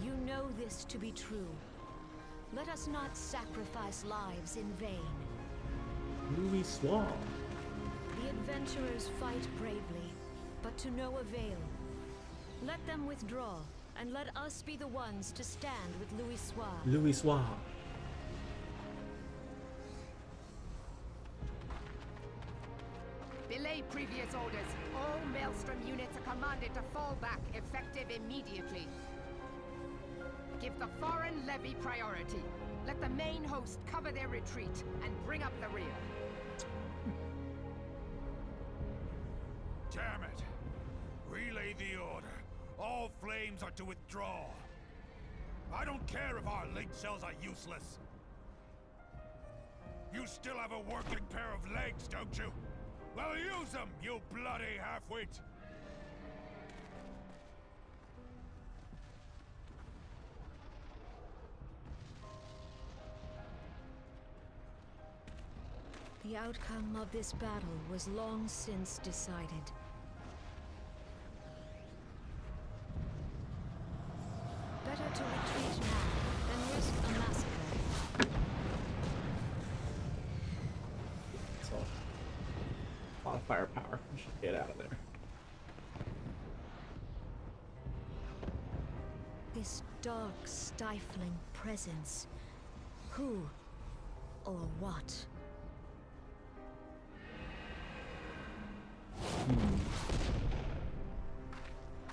You know this to be true. Let us not sacrifice lives in vain. Louis Swall. The adventurers fight bravely, but to no avail. Let them withdraw, and let us be the ones to stand with Louis Soir. Louis Swall. Belay previous orders. All Maelstrom units are commanded to fall back, effective immediately. Give the foreign levy priority. Let the main host cover their retreat and bring up the rear. Damn it! Relay the order. All flames are to withdraw. I don't care if our link cells are useless. You still have a working pair of legs, don't you? Well, use them, you bloody half-wit! The outcome of this battle was long since decided. Better to retreat now than risk a massacre. So, a lot of firepower. We should get out of there. This dark, stifling presence. Who or what?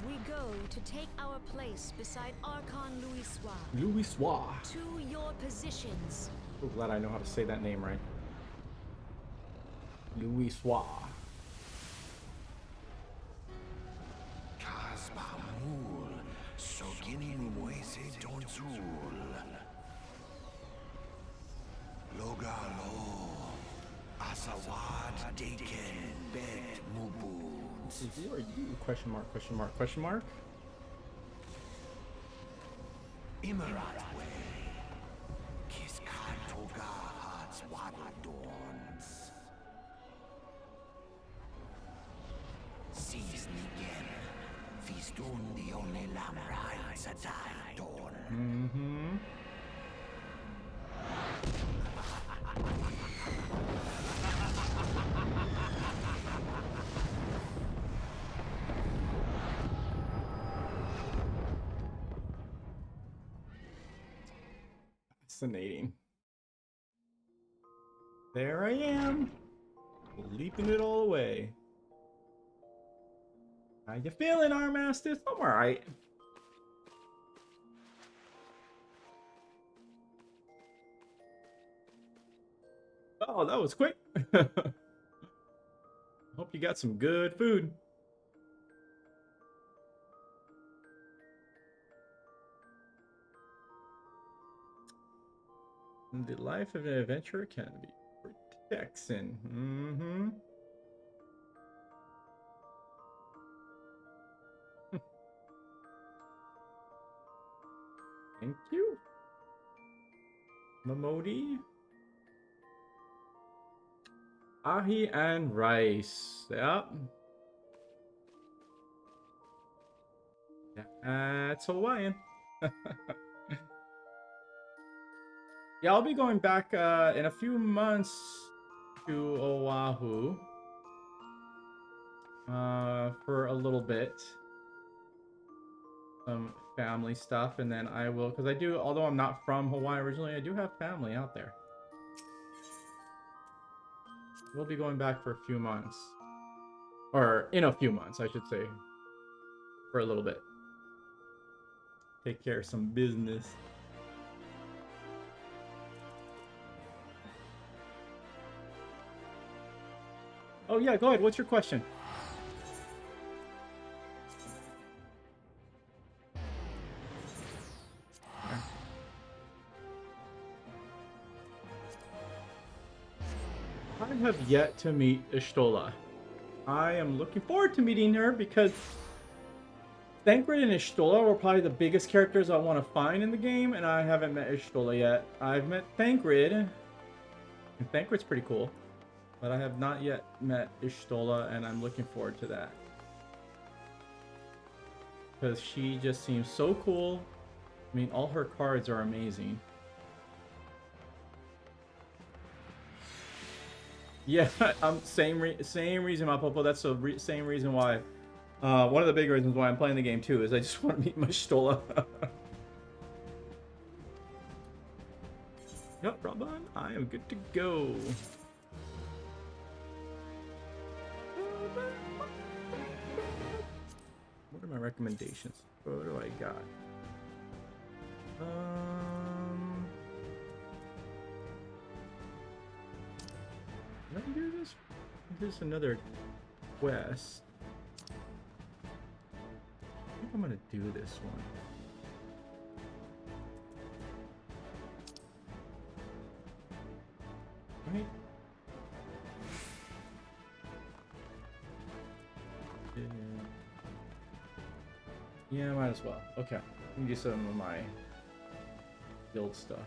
We go to take our place beside Archon Louis Soir. Louis Swall. To your positions. So glad I know how to say that name right. Louis Swall. Kasbamul, Soginin Moise Donzul. Logalo, Asawad Deken Bet Mubuns. Is you or you? Question mark, question mark, question mark. Imaratwe, Kiskatoga Hats Wadadons. Season again, Feastun the only Lamrai Satai Dawn. Mm-hmm. Fascinating. There I am, leaping it all away. How you feeling, Armastis? I'm alright. Oh, that was quick. Hope you got some good food. The life of an adventurer can be protection. Mm-hmm. Thank you. Mamodi. Ahi and rice. Yep. That's Hawaiian. Yeah, I'll be going back in a few months to Oahu for a little bit. Some family stuff, and then I will, because I do, although I'm not from Hawaii originally, I do have family out there. We'll be going back for a few months. Or in a few months, I should say. For a little bit. Take care of some business. Oh yeah, go ahead. What's your question? I have yet to meet Ishtola. I am looking forward to meeting her because Thancred and Ishtola were probably the biggest characters I want to find in the game, and I haven't met Ishtola yet. I've met Thancred, and Thancred's pretty cool, but I have not yet met Ishtola, and I'm looking forward to that. Because she just seems so cool. I mean, all her cards are amazing. Yeah, same reason, my popo. That's the same reason why. One of the big reasons why I'm playing the game too is I just want to meet my Stola. Yep, Robin, I am good to go. What are my recommendations? What do I got? Did I do this? There's another quest. I think I'm gonna do this one. Right? Yeah, might as well. Okay. Let me do some of my guild stuff.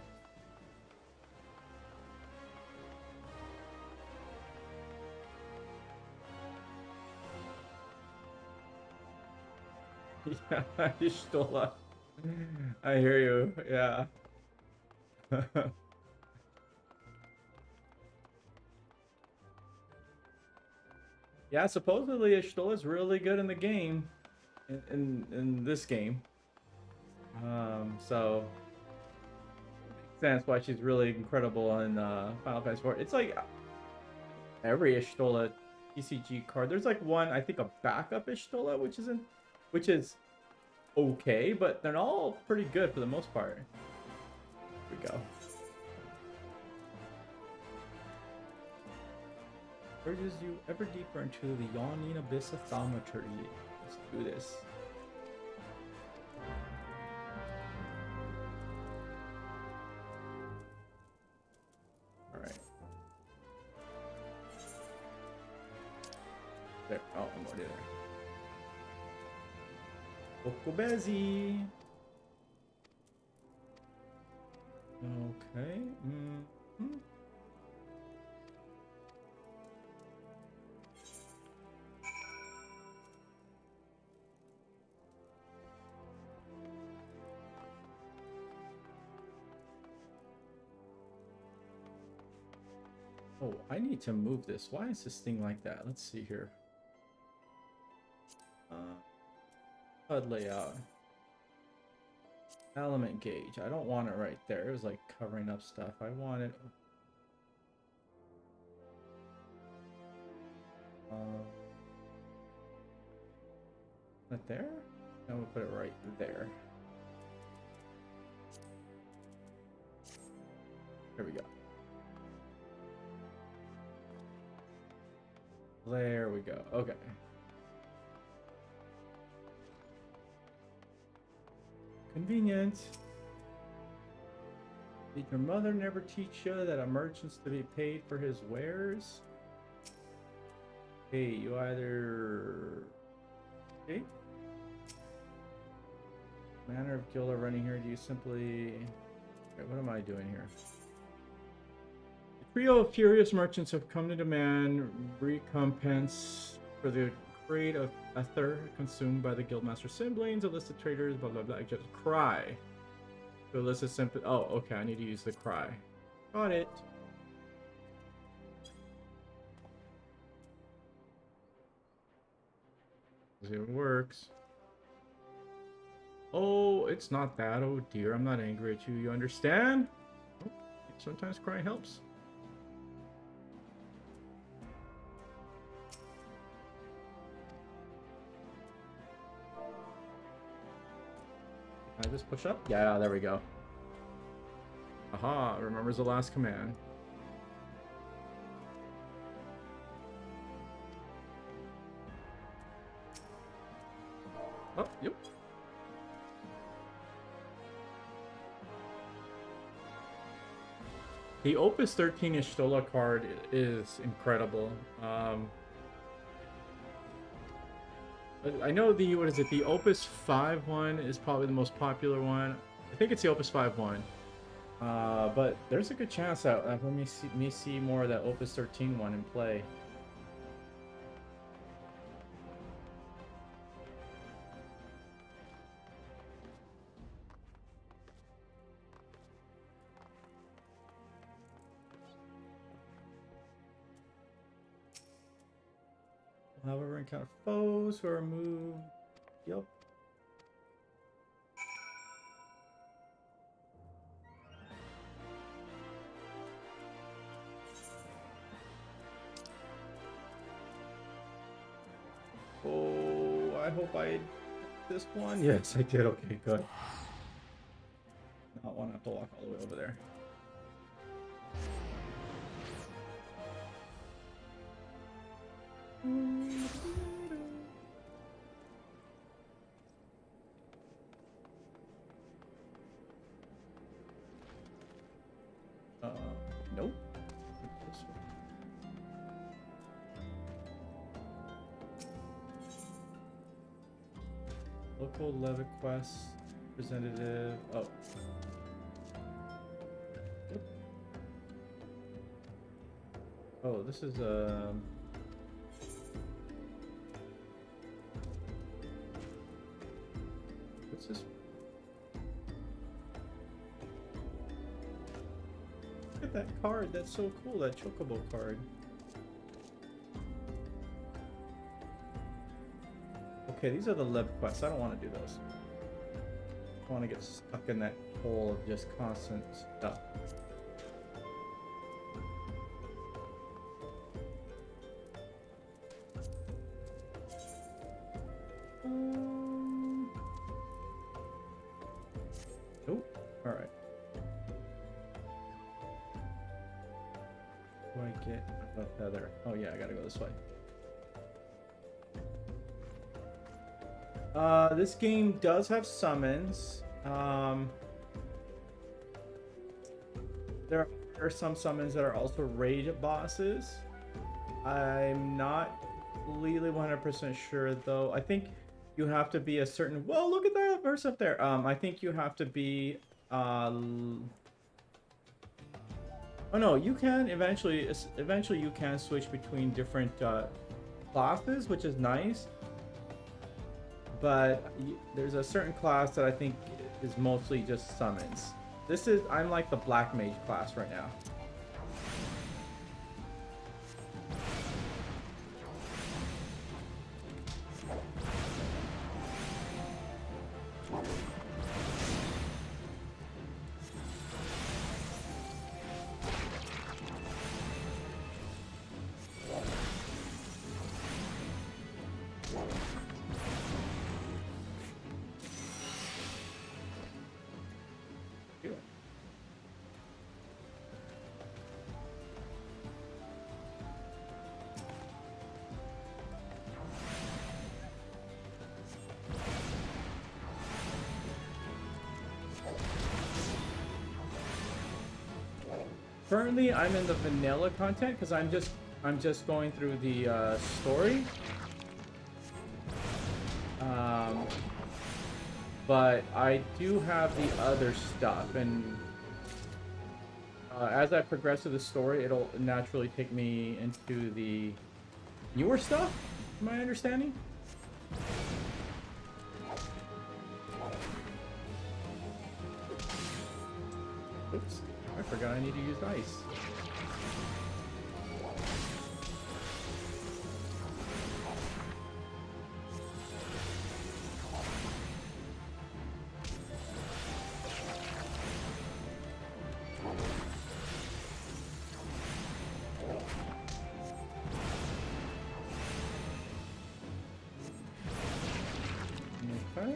Yeah, you stole it. I hear you. Yeah. Yeah, supposedly Ishtola is really good in the game, in this game. So makes sense why she's really incredible in Final Fantasy IV. It's like every Ishtola TCG card. There's like one, I think, a backup Ishtola, which is okay, but they're all pretty good for the most part. Here we go. Urges you ever deeper into the yawning abyss of thaumaturgy. Let's do this. Alright. There. Oh, I'm already there. Okobezi. Okay. Mm-hmm. Oh, I need to move this. Why is this thing like that? Let's see here. HUD layout. Element gauge. I don't want it right there. It was like covering up stuff. I want it. Right there? And we'll put it right there. There we go. There we go. Okay. Convenient. Did your mother never teach you that a merchant's to be paid for his wares? Hey, you either... Okay. Manner of guild are running here. Do you simply... Okay, what am I doing here? The trio of furious merchants have come to demand recompense for the crate of ether consumed by the guildmaster siblings, illicit traders, blah blah blah. Just cry. To elicit simply. Oh, okay. I need to use the cry. Got it. See if it works. Oh, it's not that. Oh dear, I'm not angry at you. You understand? Oh, sometimes crying helps. Can I just push up? Yeah, there we go. Aha, remembers the last command. Oh, yep. The Opus 13 Ishtola card is incredible. I know the, what is it, the Opus 5 one is probably the most popular one. I think it's the Opus 5 one. But there's a good chance that let me see more of that Opus 13 one in play. However, encounter foes who are moved. Yep. Oh, I hope I this one. Yes, I did. Okay, good. Not want to have to walk all the way over there. Nope. This one. Local Levitt quest representative. Oh. Yep. Oh, this is what's this? Look at that card. That's so cool. That Chocobo card. Okay, these are the Lev quests. I don't want to do those. I want to get stuck in that hole of just constant stuff. Nope. All right. Do I get a feather? Oh yeah, I gotta go this way. This game does have summons. There are some summons that are also raid bosses. I'm not completely 100% sure though. I think you have to be a certain. Well, look at that verse up there. I think you have to be. Oh no, you can eventually you can switch between different classes, which is nice. But there's a certain class that I think is mostly just summons. I'm like the black mage class right now. Currently, I'm in the vanilla content because I'm just going through the story. But I do have the other stuff, and as I progress through the story, it'll naturally take me into the newer stuff. My understanding. Oops. I forgot I need to use ice. Okay.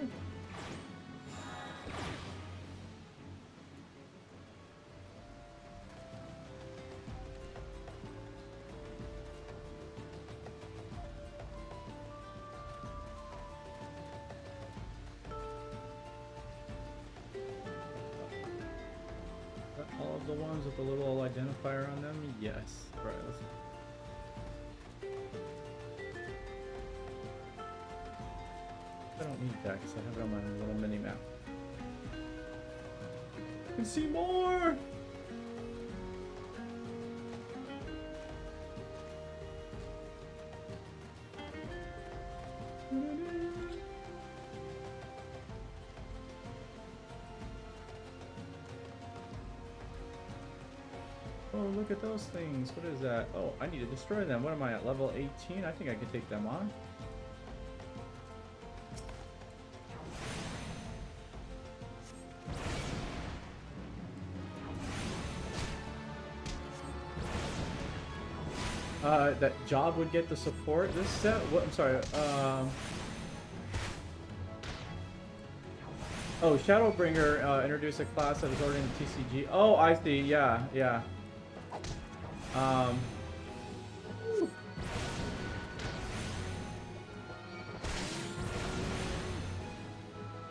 All of the ones with the little identifier on them? Yes. Right. I don't need that because I have it on my little mini map. I can see more! Oh, Oh, look at those things. What is that? Oh, I need to destroy them. What am I at? Level 18? I think I could take them on. That job would get the support. This set. What? I'm sorry. Oh, Shadowbringer introduced a class that is already in the TCG. Oh, I see. Yeah, yeah.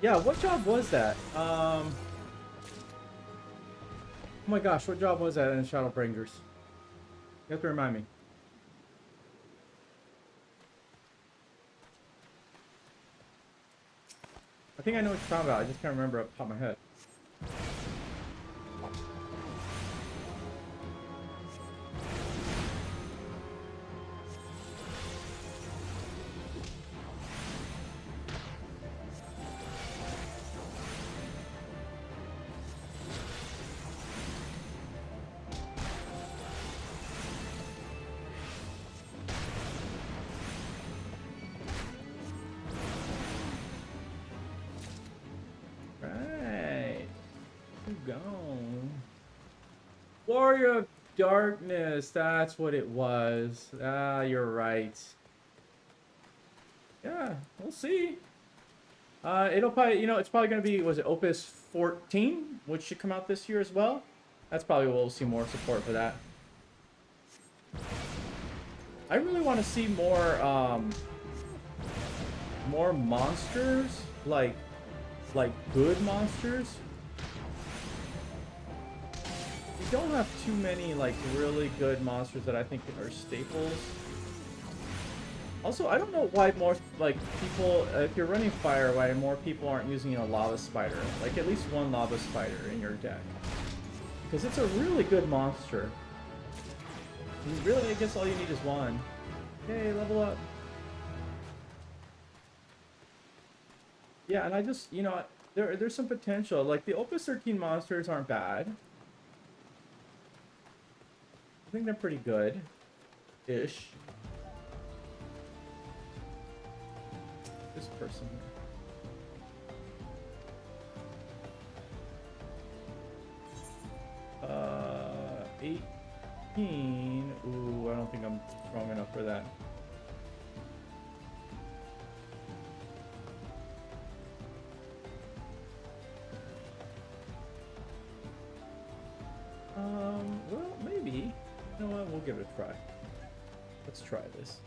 Yeah, what job was that? Oh my gosh, what job was that in Shadowbringers? You have to remind me. I think I know what you're talking about. I just can't remember off the top of my head. Warrior of Darkness, that's what it was. Ah, you're right. Yeah, we'll see. It'll probably, you know, it's probably going to be, was it Opus 14, which should come out this year as well? That's probably where we'll see more support for that. I really want to see more, more monsters, like good monsters. We don't have too many like really good monsters that I think are staples. Also, I don't know why more like people, if you're running fire, why more people aren't using a lava spider, like at least one lava spider in your deck, because it's a really good monster. And really, I guess all you need is one. Okay, level up. Yeah, and I just, you know, there's some potential. Like the Opus 13 monsters aren't bad. I think they're pretty good-ish. This person here. 18. Ooh, I don't think I'm strong enough for that. Well, maybe. You know what? We'll give it a try. Let's try this.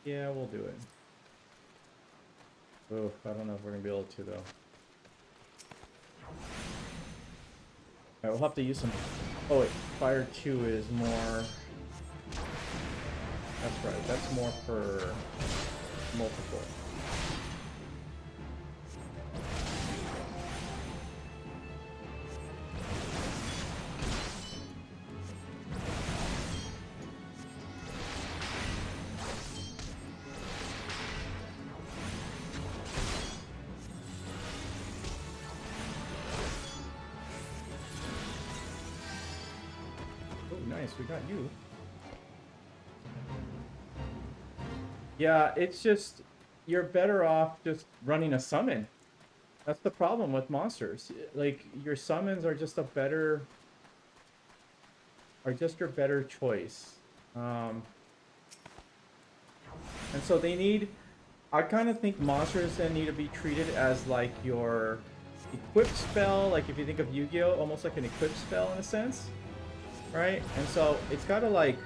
Yeah, we'll do it. Oh, I don't know if we're gonna be able to though. Alright, we'll have to use some. Oh wait, Fire 2 is more. That's right, that's more for multiple. Nice, we got you. Yeah, it's just, you're better off just running a summon. That's the problem with monsters. Like, your summons are just a better, are just your better choice. And so they need, I kind of think monsters then need to be treated as like your equip spell, like if you think of Yu-Gi-Oh, almost like an equip spell in a sense. Right? And so it's got to like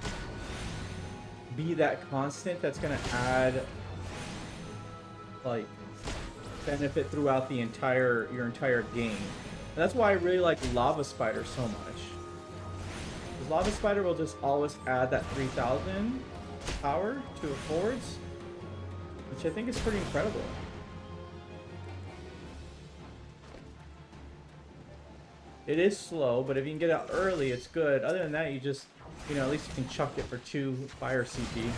be that constant that's going to add like benefit throughout the your entire game. And that's why I really like Lava Spider so much. Because Lava Spider will just always add that 3000 power to a forwards, which I think is pretty incredible. It is slow, but if you can get out early, it's good. Other than that, you just, you know, at least you can chuck it for 2 fire CP.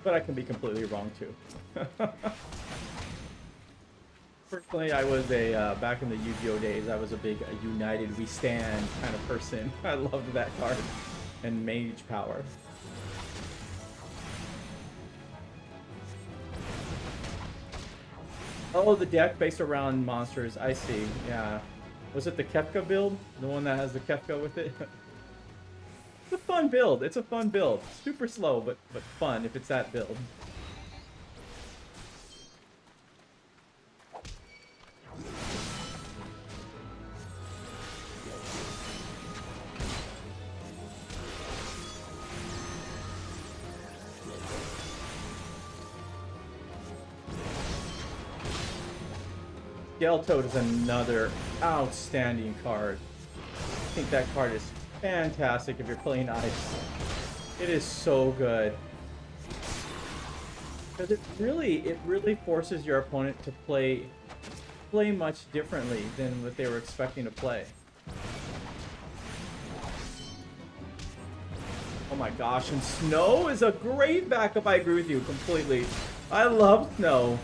but I can be completely wrong too. Personally, I was a back in the Yu-Gi-Oh days. I was a big United We Stand kind of person. I loved that card and Mage Power. Oh, the deck based around monsters. I see. Yeah. Was it the Kefka build? The one that has the Kefka with it? It's a fun build. It's a fun build. Super slow, but fun if it's that build. Toad is another outstanding card. I think that card is fantastic if you're playing ice. It is so good. Because it really forces your opponent to play much differently than what they were expecting to play. Oh my gosh, and Snow is a great backup. I agree with you completely. I love Snow.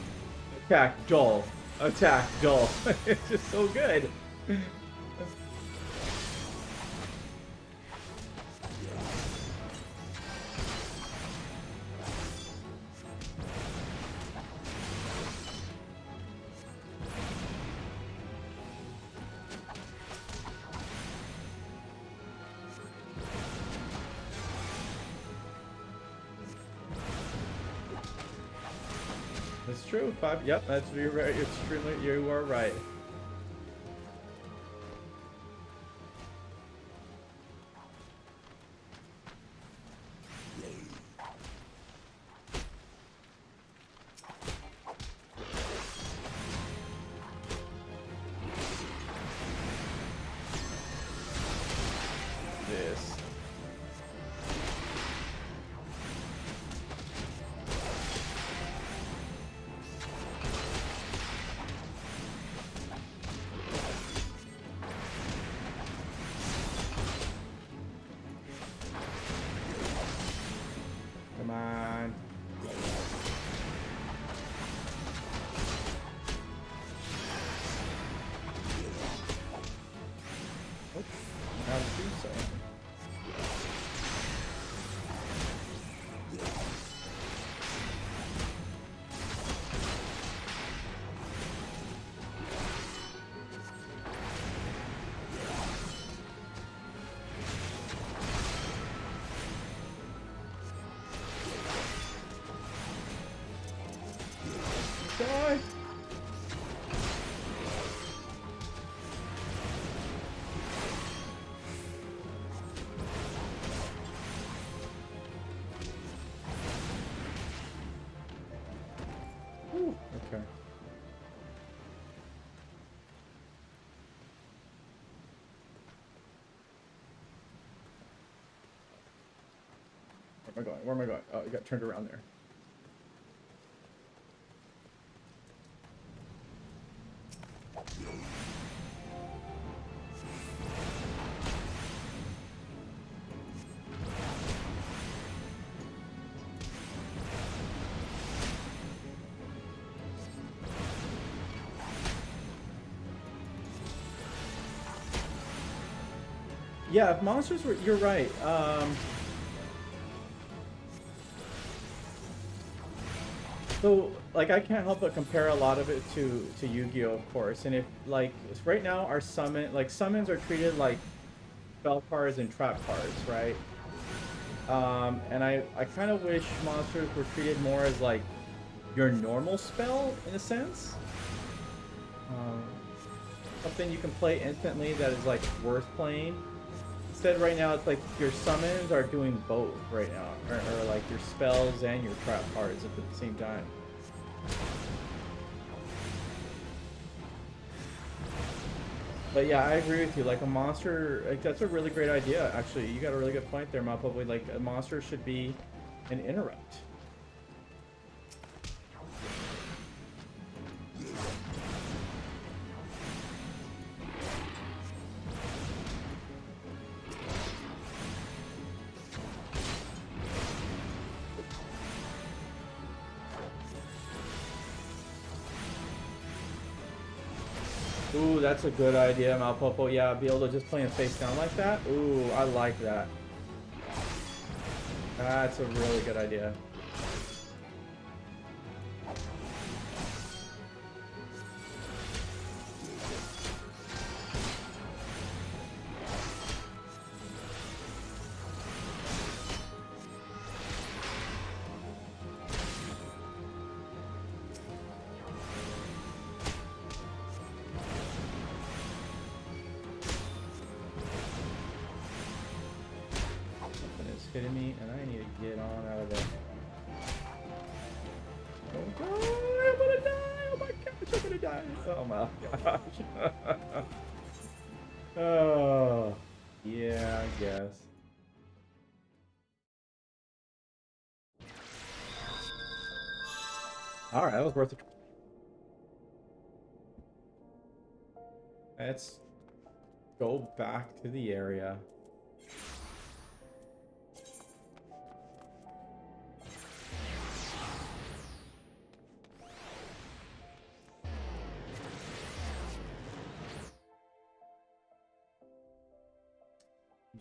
Attack Dull. Attack Dull. It's just so good. That's true. 5. Yep, that's you're right. Extremely, you are right. This. Come on. Oops. How to do so. Die. Ooh, okay. Where am I going? Where am I going? Oh, I got turned around there. Yeah, if monsters were, you're right. So, like, I can't help but compare a lot of it to Yu-Gi-Oh, of course. And if, like, right now our summons are treated like spell cards and trap cards, right? And I kind of wish monsters were treated more as, like, your normal spell, in a sense. Something you can play instantly that is, like, worth playing. Instead, right now, it's like your summons are doing both right now. Or like your spells and your trap cards at the same time. But yeah, I agree with you. Like a monster, like that's a really great idea, actually. You got a really good point there, Mapobly. Like a monster should be an interrupt. Ooh, that's a good idea, Malpopo. Yeah, be able to just play him face down like that. Ooh, I like that. That's a really good idea. Hitting me, and I need to get on out of there. Oh god, I'm gonna die! Oh my gosh, I'm gonna die! Oh my gosh. Oh, yeah, I guess. Alright, that was worth it. Let's go back to the area.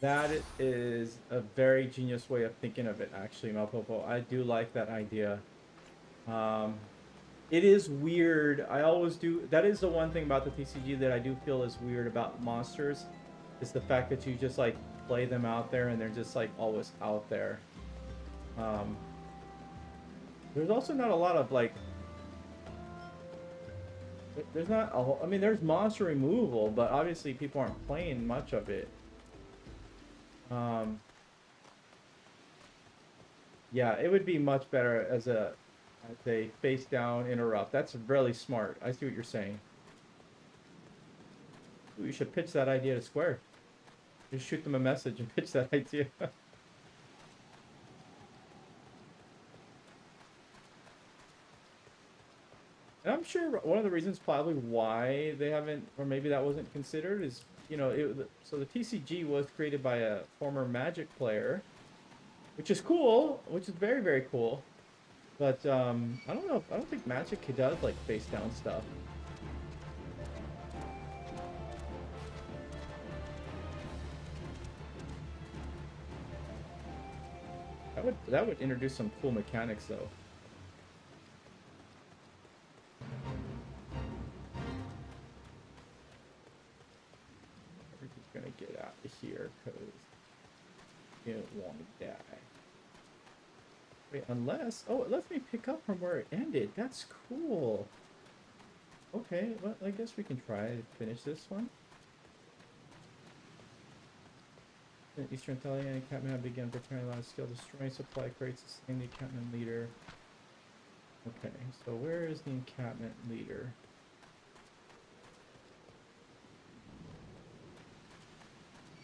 That is a very genius way of thinking of it, actually, Malpopo. I do like that idea. It is weird. I always do. That is the one thing about the TCG that I do feel is weird about monsters, is the fact that you just like play them out there and they're just like always out there. There's also not a lot of like. There's not a whole, I mean, there's monster removal, but obviously people aren't playing much of it. Yeah, it would be much better as a face down interrupt. That's really smart. I see what you're saying. Ooh, you should pitch that idea to Square. Just shoot them a message and pitch that idea. And I'm sure one of the reasons probably why they haven't, or maybe that wasn't considered, is, you know, so the TCG was created by a former Magic player, which is cool, which is very, very cool. But I don't know. I don't think Magic does like face down stuff. That would introduce some cool mechanics though. We're just gonna get out of here because you don't want to die. Wait, unless... Oh, it lets me pick up from where it ended. That's cool. Okay, well, I guess we can try to finish this one. In Eastern Italian encampment have begun preparing a lot of skill, destroying supply crates, sustaining the encampment leader. Okay, so where is the encampment leader?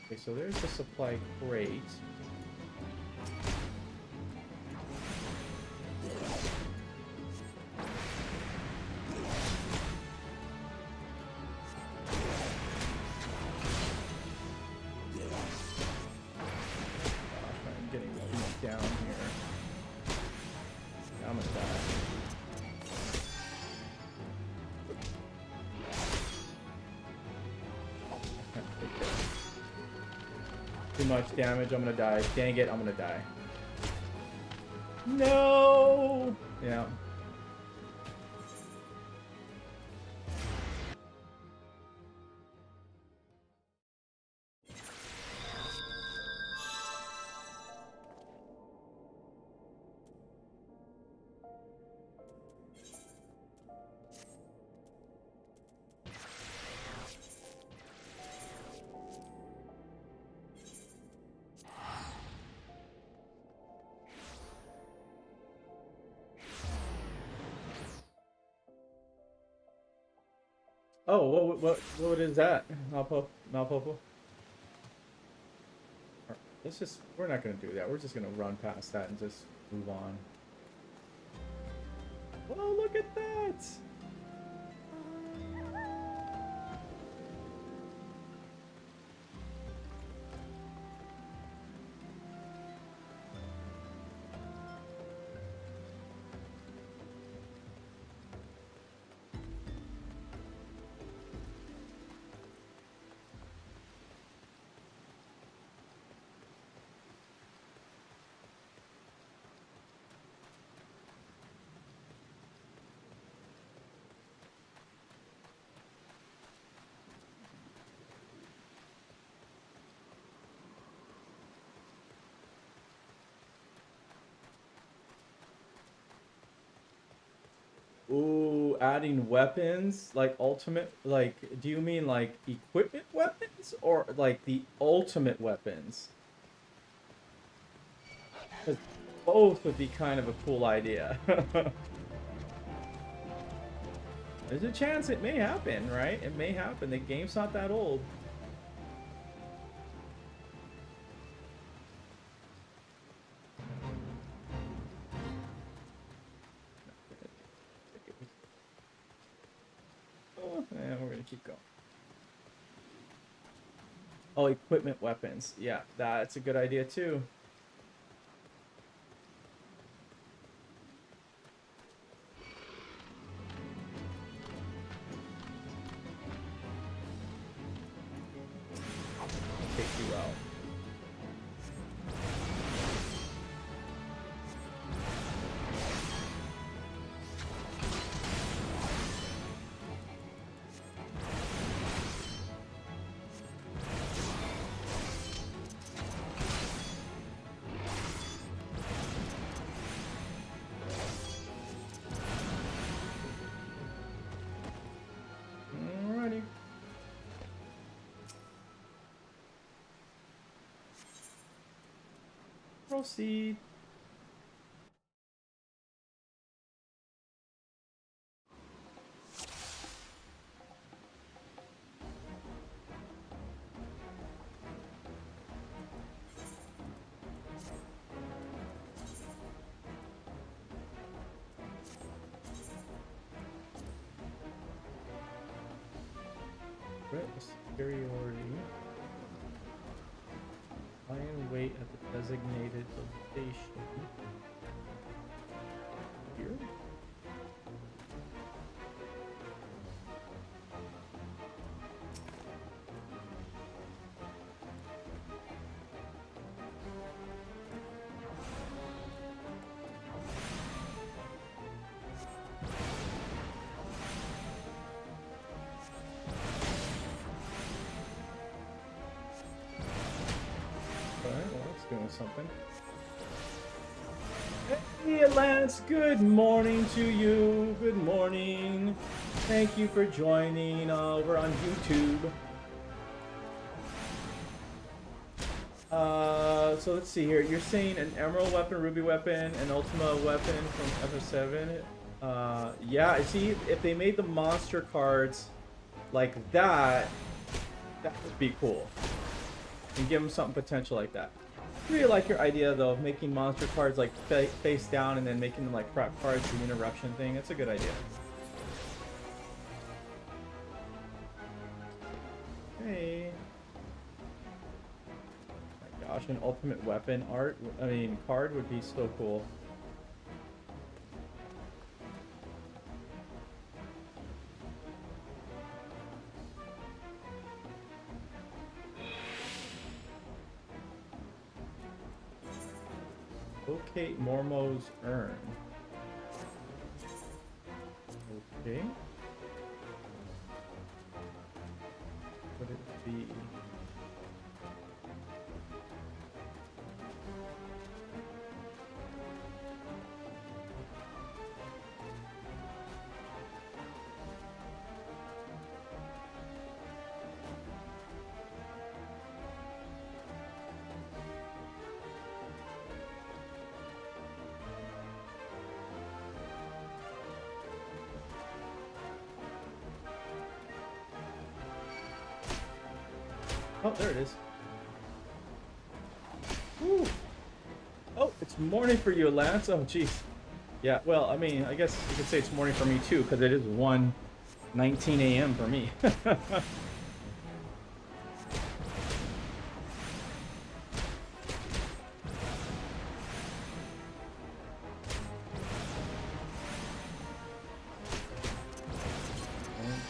Okay, so there's the supply crate. Much damage, I'm gonna die. Dang it, I'm gonna die. No! Yeah. Oh, what is that? Malpopo? Let's just, we're not gonna do that. We're just gonna run past that and just move on. Oh, look at that! adding weapons, like ultimate, like, do you mean like equipment weapons or like the ultimate weapons? Because both would be kind of a cool idea. There's a chance it may happen, right? It may happen. The game's not that old. Oh, and we're gonna keep going. Oh, equipment weapons. Yeah, that's a good idea too. Take you out. Alrighty. Proceed. Threat superiority. Lie and wait at the designated location. Here? Doing something. Hey Lance, good morning to you. Good morning. Thank you for joining over on YouTube. So let's see here. You're saying an emerald weapon, ruby weapon, an ultima weapon from FF7. Yeah, I see. If they made the monster cards like that, that would be cool. And give them something potential like that. I really like your idea though of making monster cards like face down and then making them like crap cards, the interruption thing. That's a good idea. Hey. My gosh, an ultimate weapon card would be so cool. Locate Mormo's urn. Okay. Would it be? Oh, there it is. Woo. Oh, it's morning for you, Lance. Oh, jeez. Yeah, well, I mean, I guess you could say it's morning for me, too, because it is 1:19 a.m. for me. Don't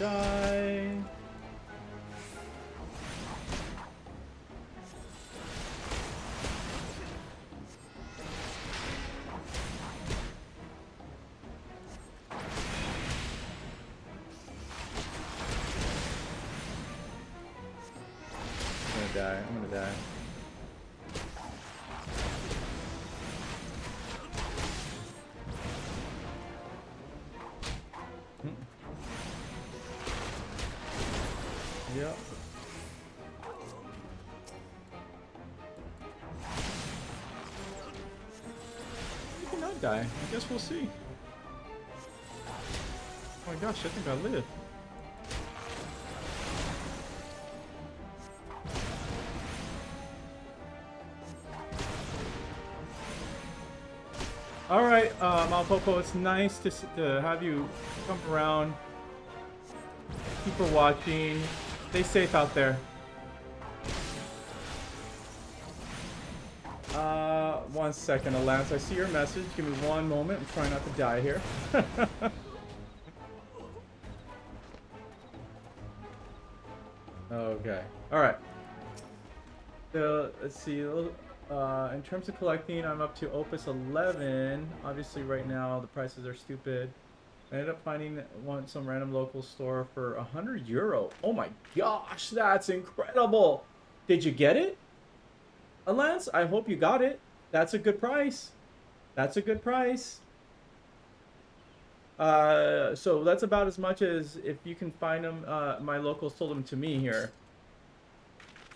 die. I'm gonna die. Yep. You cannot die. I guess we'll see. Oh my gosh, I think I live. All right, Malpopo, it's nice to have you come around. Keep for watching. Stay safe out there. 1 second, Alance. I see your message. Give me 1 moment. I'm trying not to die here. Okay. All right. So let's see. In terms of collecting, I'm up to Opus 11. Obviously, right now the prices are stupid. I ended up finding some random local store for €100. Oh my gosh, that's incredible! Did you get it, Alance? I hope you got it. That's a good price. That's a good price. So that's about as much as if you can find them. My locals told them to me here.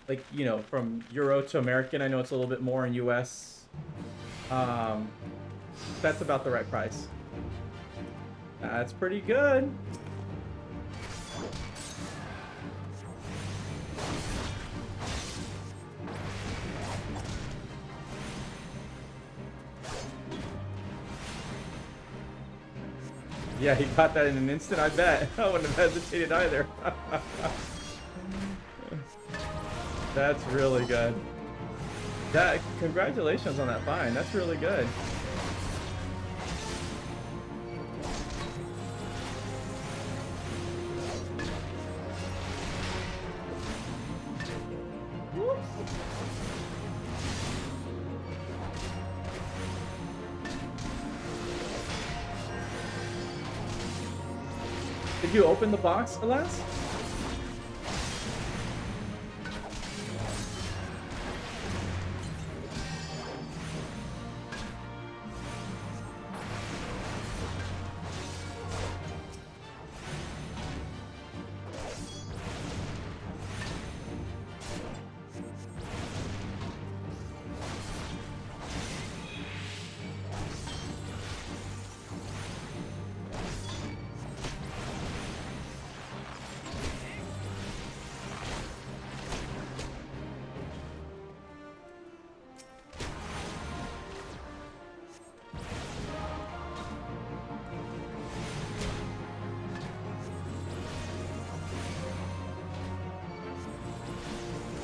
Like, you know, from Euro to American. I know it's a little bit more in US. That's about the right price. That's pretty good. Yeah, he got that in an instant, I bet. I wouldn't have hesitated either. That's really good. Congratulations on that find. That's really good. Did you open the box, Alas?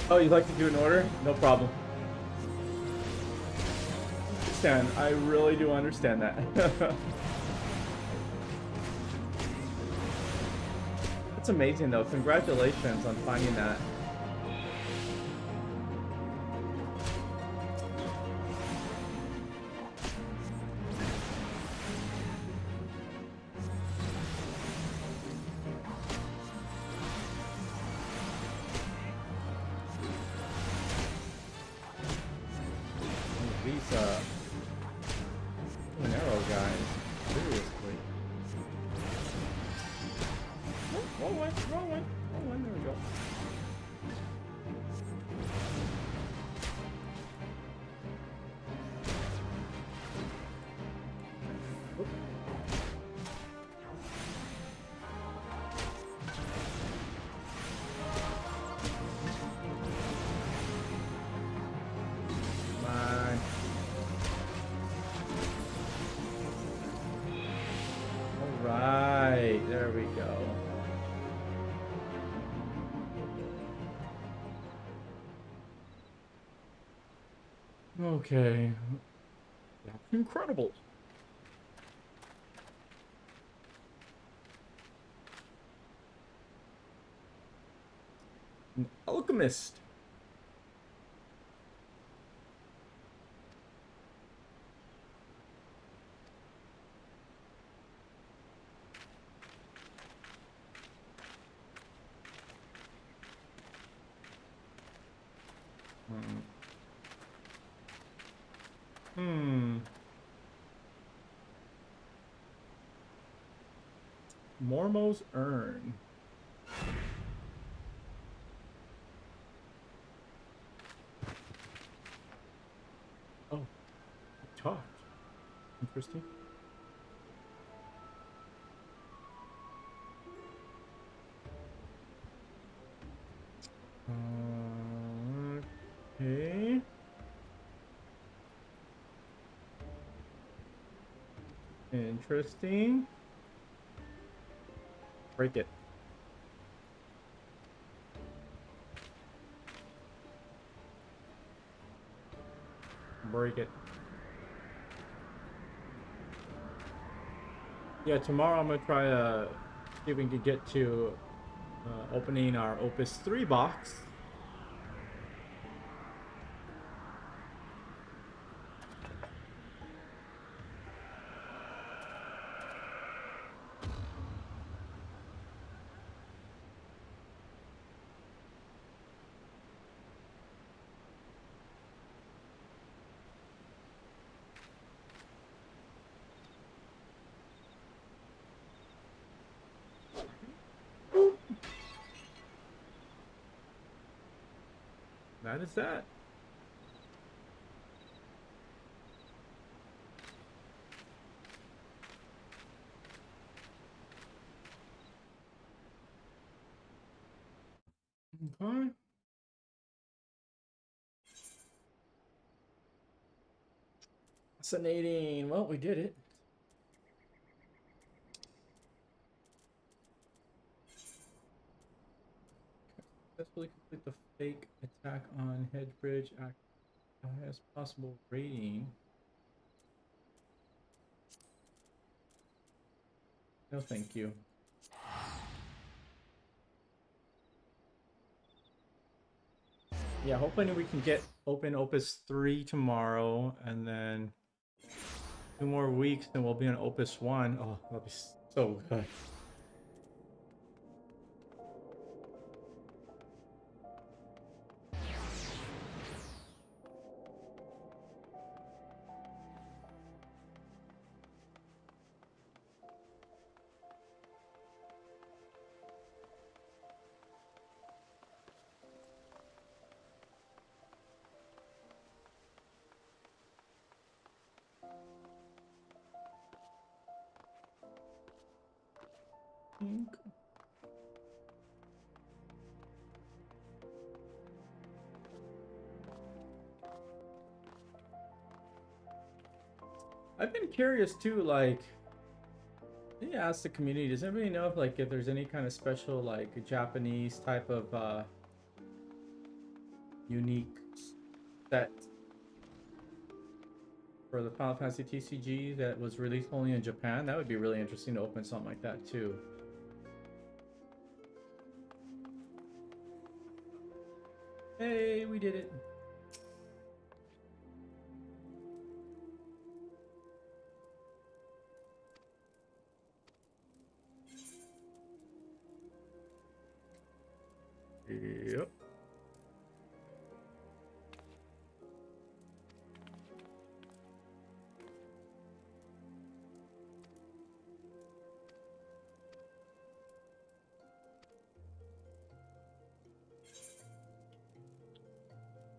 Oh, you'd like to do an order? No problem. Understand. I really do understand that. That's amazing, though. Congratulations on finding that. There we go. Okay. That's incredible. An alchemist. Mormo's Urn. interesting. Okay. Interesting. Break it. Break it. Yeah, tomorrow I'm gonna try see if we can get to opening our Opus 3 box. That is that. Okay. Fascinating. Well, we did it. Successfully complete the fake attack on Hedge Bridge. Act highest possible rating. No, thank you. Yeah, hoping we can get open Opus 3 tomorrow, and then 2 more weeks, then we'll be on Opus 1. Oh, that'll be so good. I've been curious too, like, I ask the community, does anybody know if, like, if there's any kind of special, like, Japanese type of unique set for the Final Fantasy TCG that was released only in Japan? That would be really interesting to open something like that too. Hey, we did it. Yep.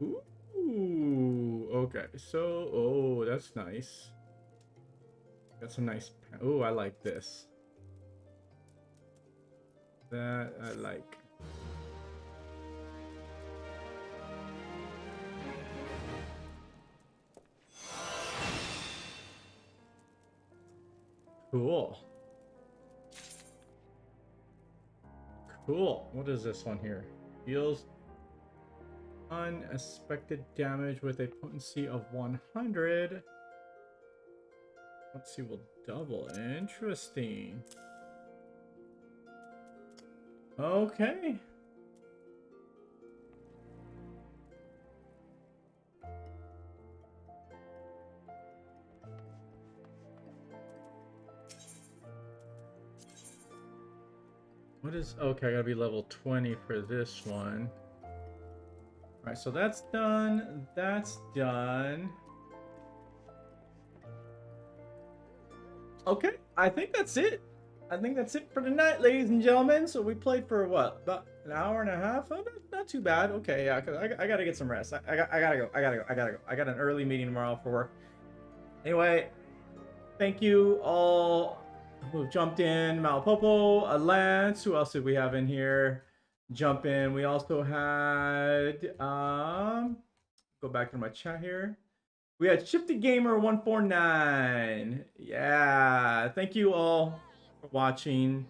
Ooh, okay. So, oh, that's nice. That's a nice. Oh, I like this. That I like. Cool. Cool. What is this one here? Deals unexpected damage with a potency of 100. Let's see, will double. Interesting. Okay. What is, okay, I gotta be level 20 for this one. Alright, so that's done. That's done. Okay, I think that's it. I think that's it for tonight, ladies and gentlemen. So we played for what, about an hour and a half? Oh, not too bad. Okay, yeah, cause I gotta get some rest. I gotta go. I got an early meeting tomorrow for work. Anyway, Thank you all who jumped in. Malapopo, Lance. Who else did we have in here? Jump in. We also had go back to my chat here. We had Shifty Gamer 149. Yeah, thank you all for watching.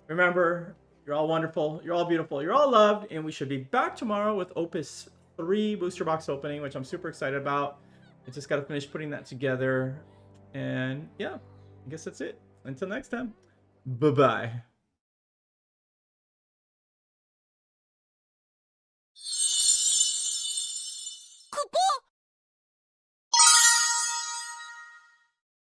Remember, you're all wonderful, you're all beautiful, you're all loved, and we should be back tomorrow with Opus 3 booster box opening, which I'm super excited about. I just got to finish putting that together. And yeah, I guess that's it. Until next time, bye-bye.